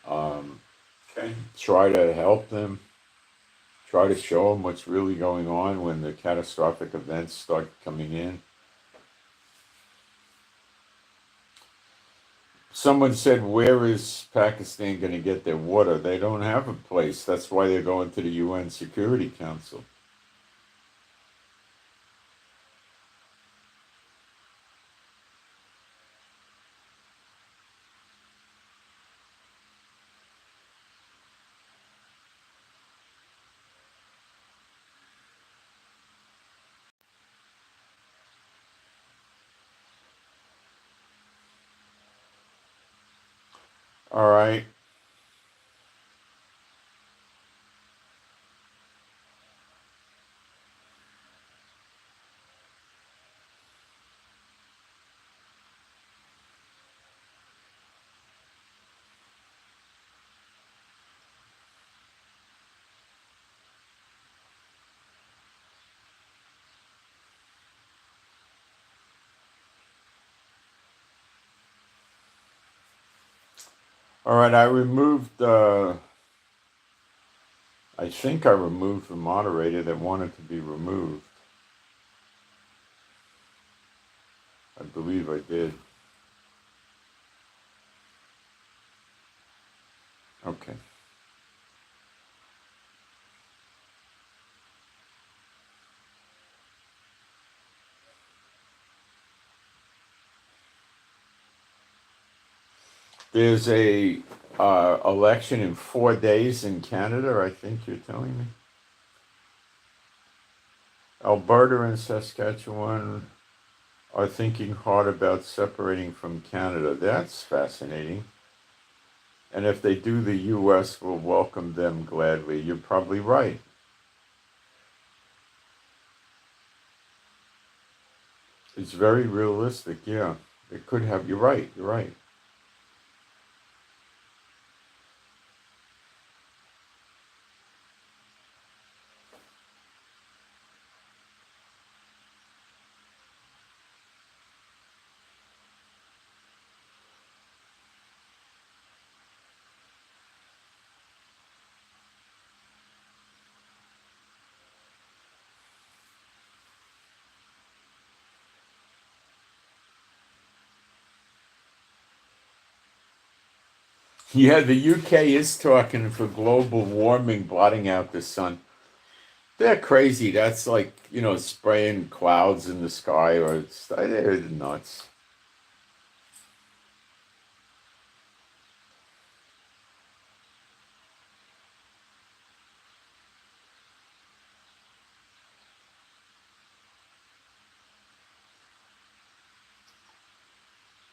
Okay? Try to help them. Try to show them what's really going on when the catastrophic events start coming in. Someone said, where is Pakistan going to get their water? They don't have a place. That's why they're going to the UN Security Council. All right. All right, I think I removed the moderator that wanted to be removed. I believe I did. Okay. There's a election in 4 days in Canada, I think you're telling me. Alberta and Saskatchewan are thinking hard about separating from Canada. That's fascinating. And if they do, the U.S. will welcome them gladly. You're probably right. It's very realistic, yeah. It could have, you're right, you're right. Yeah, the UK is talking for global warming, blotting out the sun. They're crazy. That's like, spraying clouds in the sky, or they're nuts.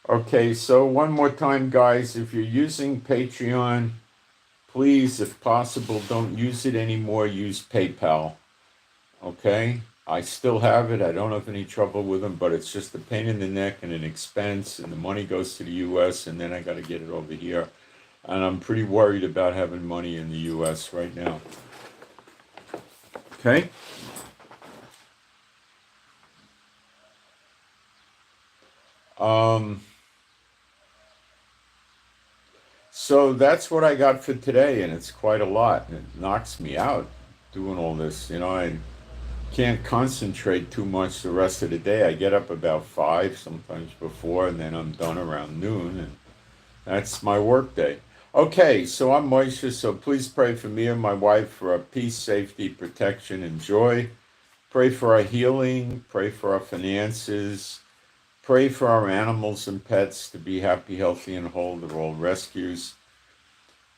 Okay, so one more time, guys, if you're using Patreon, please, if possible, don't use it anymore. Use PayPal. Okay? I still have it. I don't have any trouble with them, but it's just a pain in the neck and an expense, and the money goes to the US, and then I got to get it over here. And I'm pretty worried about having money in the US right now. Okay? So that's what I got for today, and it's quite a lot. It knocks me out doing all this. I can't concentrate too much the rest of the day. I get up about 5, sometimes before, and then I'm done around noon, and that's my work day. Okay, so I'm Moshe, so please pray for me and my wife for our peace, safety, protection, and joy. Pray for our healing, pray for our finances, pray for our animals and pets to be happy, healthy, and whole. They're all rescues.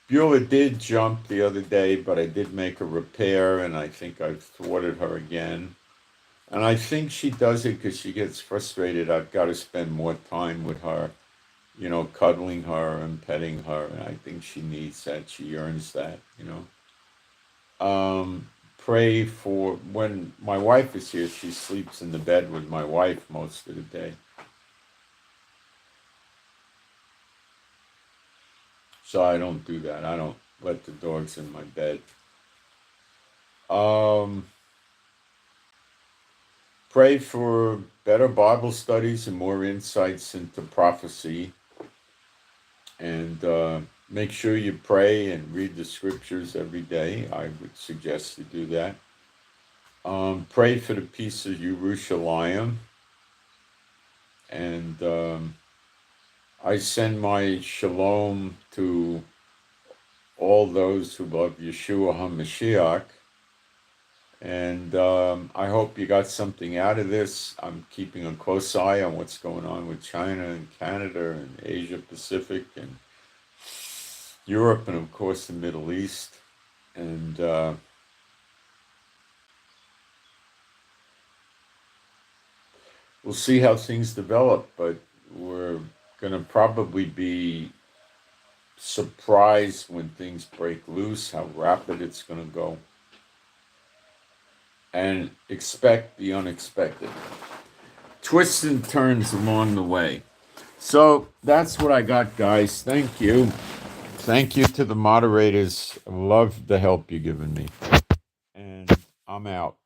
Beulah did jump the other day, but I did make a repair, and I think I've thwarted her again. And I think she does it because she gets frustrated. I've got to spend more time with her, cuddling her and petting her. And I think she needs that. She yearns that. Pray for when my wife is here, she sleeps in the bed with my wife most of the day. So I don't do that. I don't let the dogs in my bed. Pray for better Bible studies and more insights into prophecy. And make sure you pray and read the scriptures every day. I would suggest you do that. Pray for the peace of Jerusalem. And I send my shalom to all those who love Yeshua HaMashiach. And I hope you got something out of this. I'm keeping a close eye on what's going on with China and Canada and Asia Pacific and Europe and, of course, the Middle East. And we'll see how things develop, but we're going to probably be surprised when things break loose, how rapid it's going to go. And expect the unexpected. Twists and turns along the way. So that's what I got, guys. Thank you. Thank you to the moderators. I love the help you're giving me. And I'm out.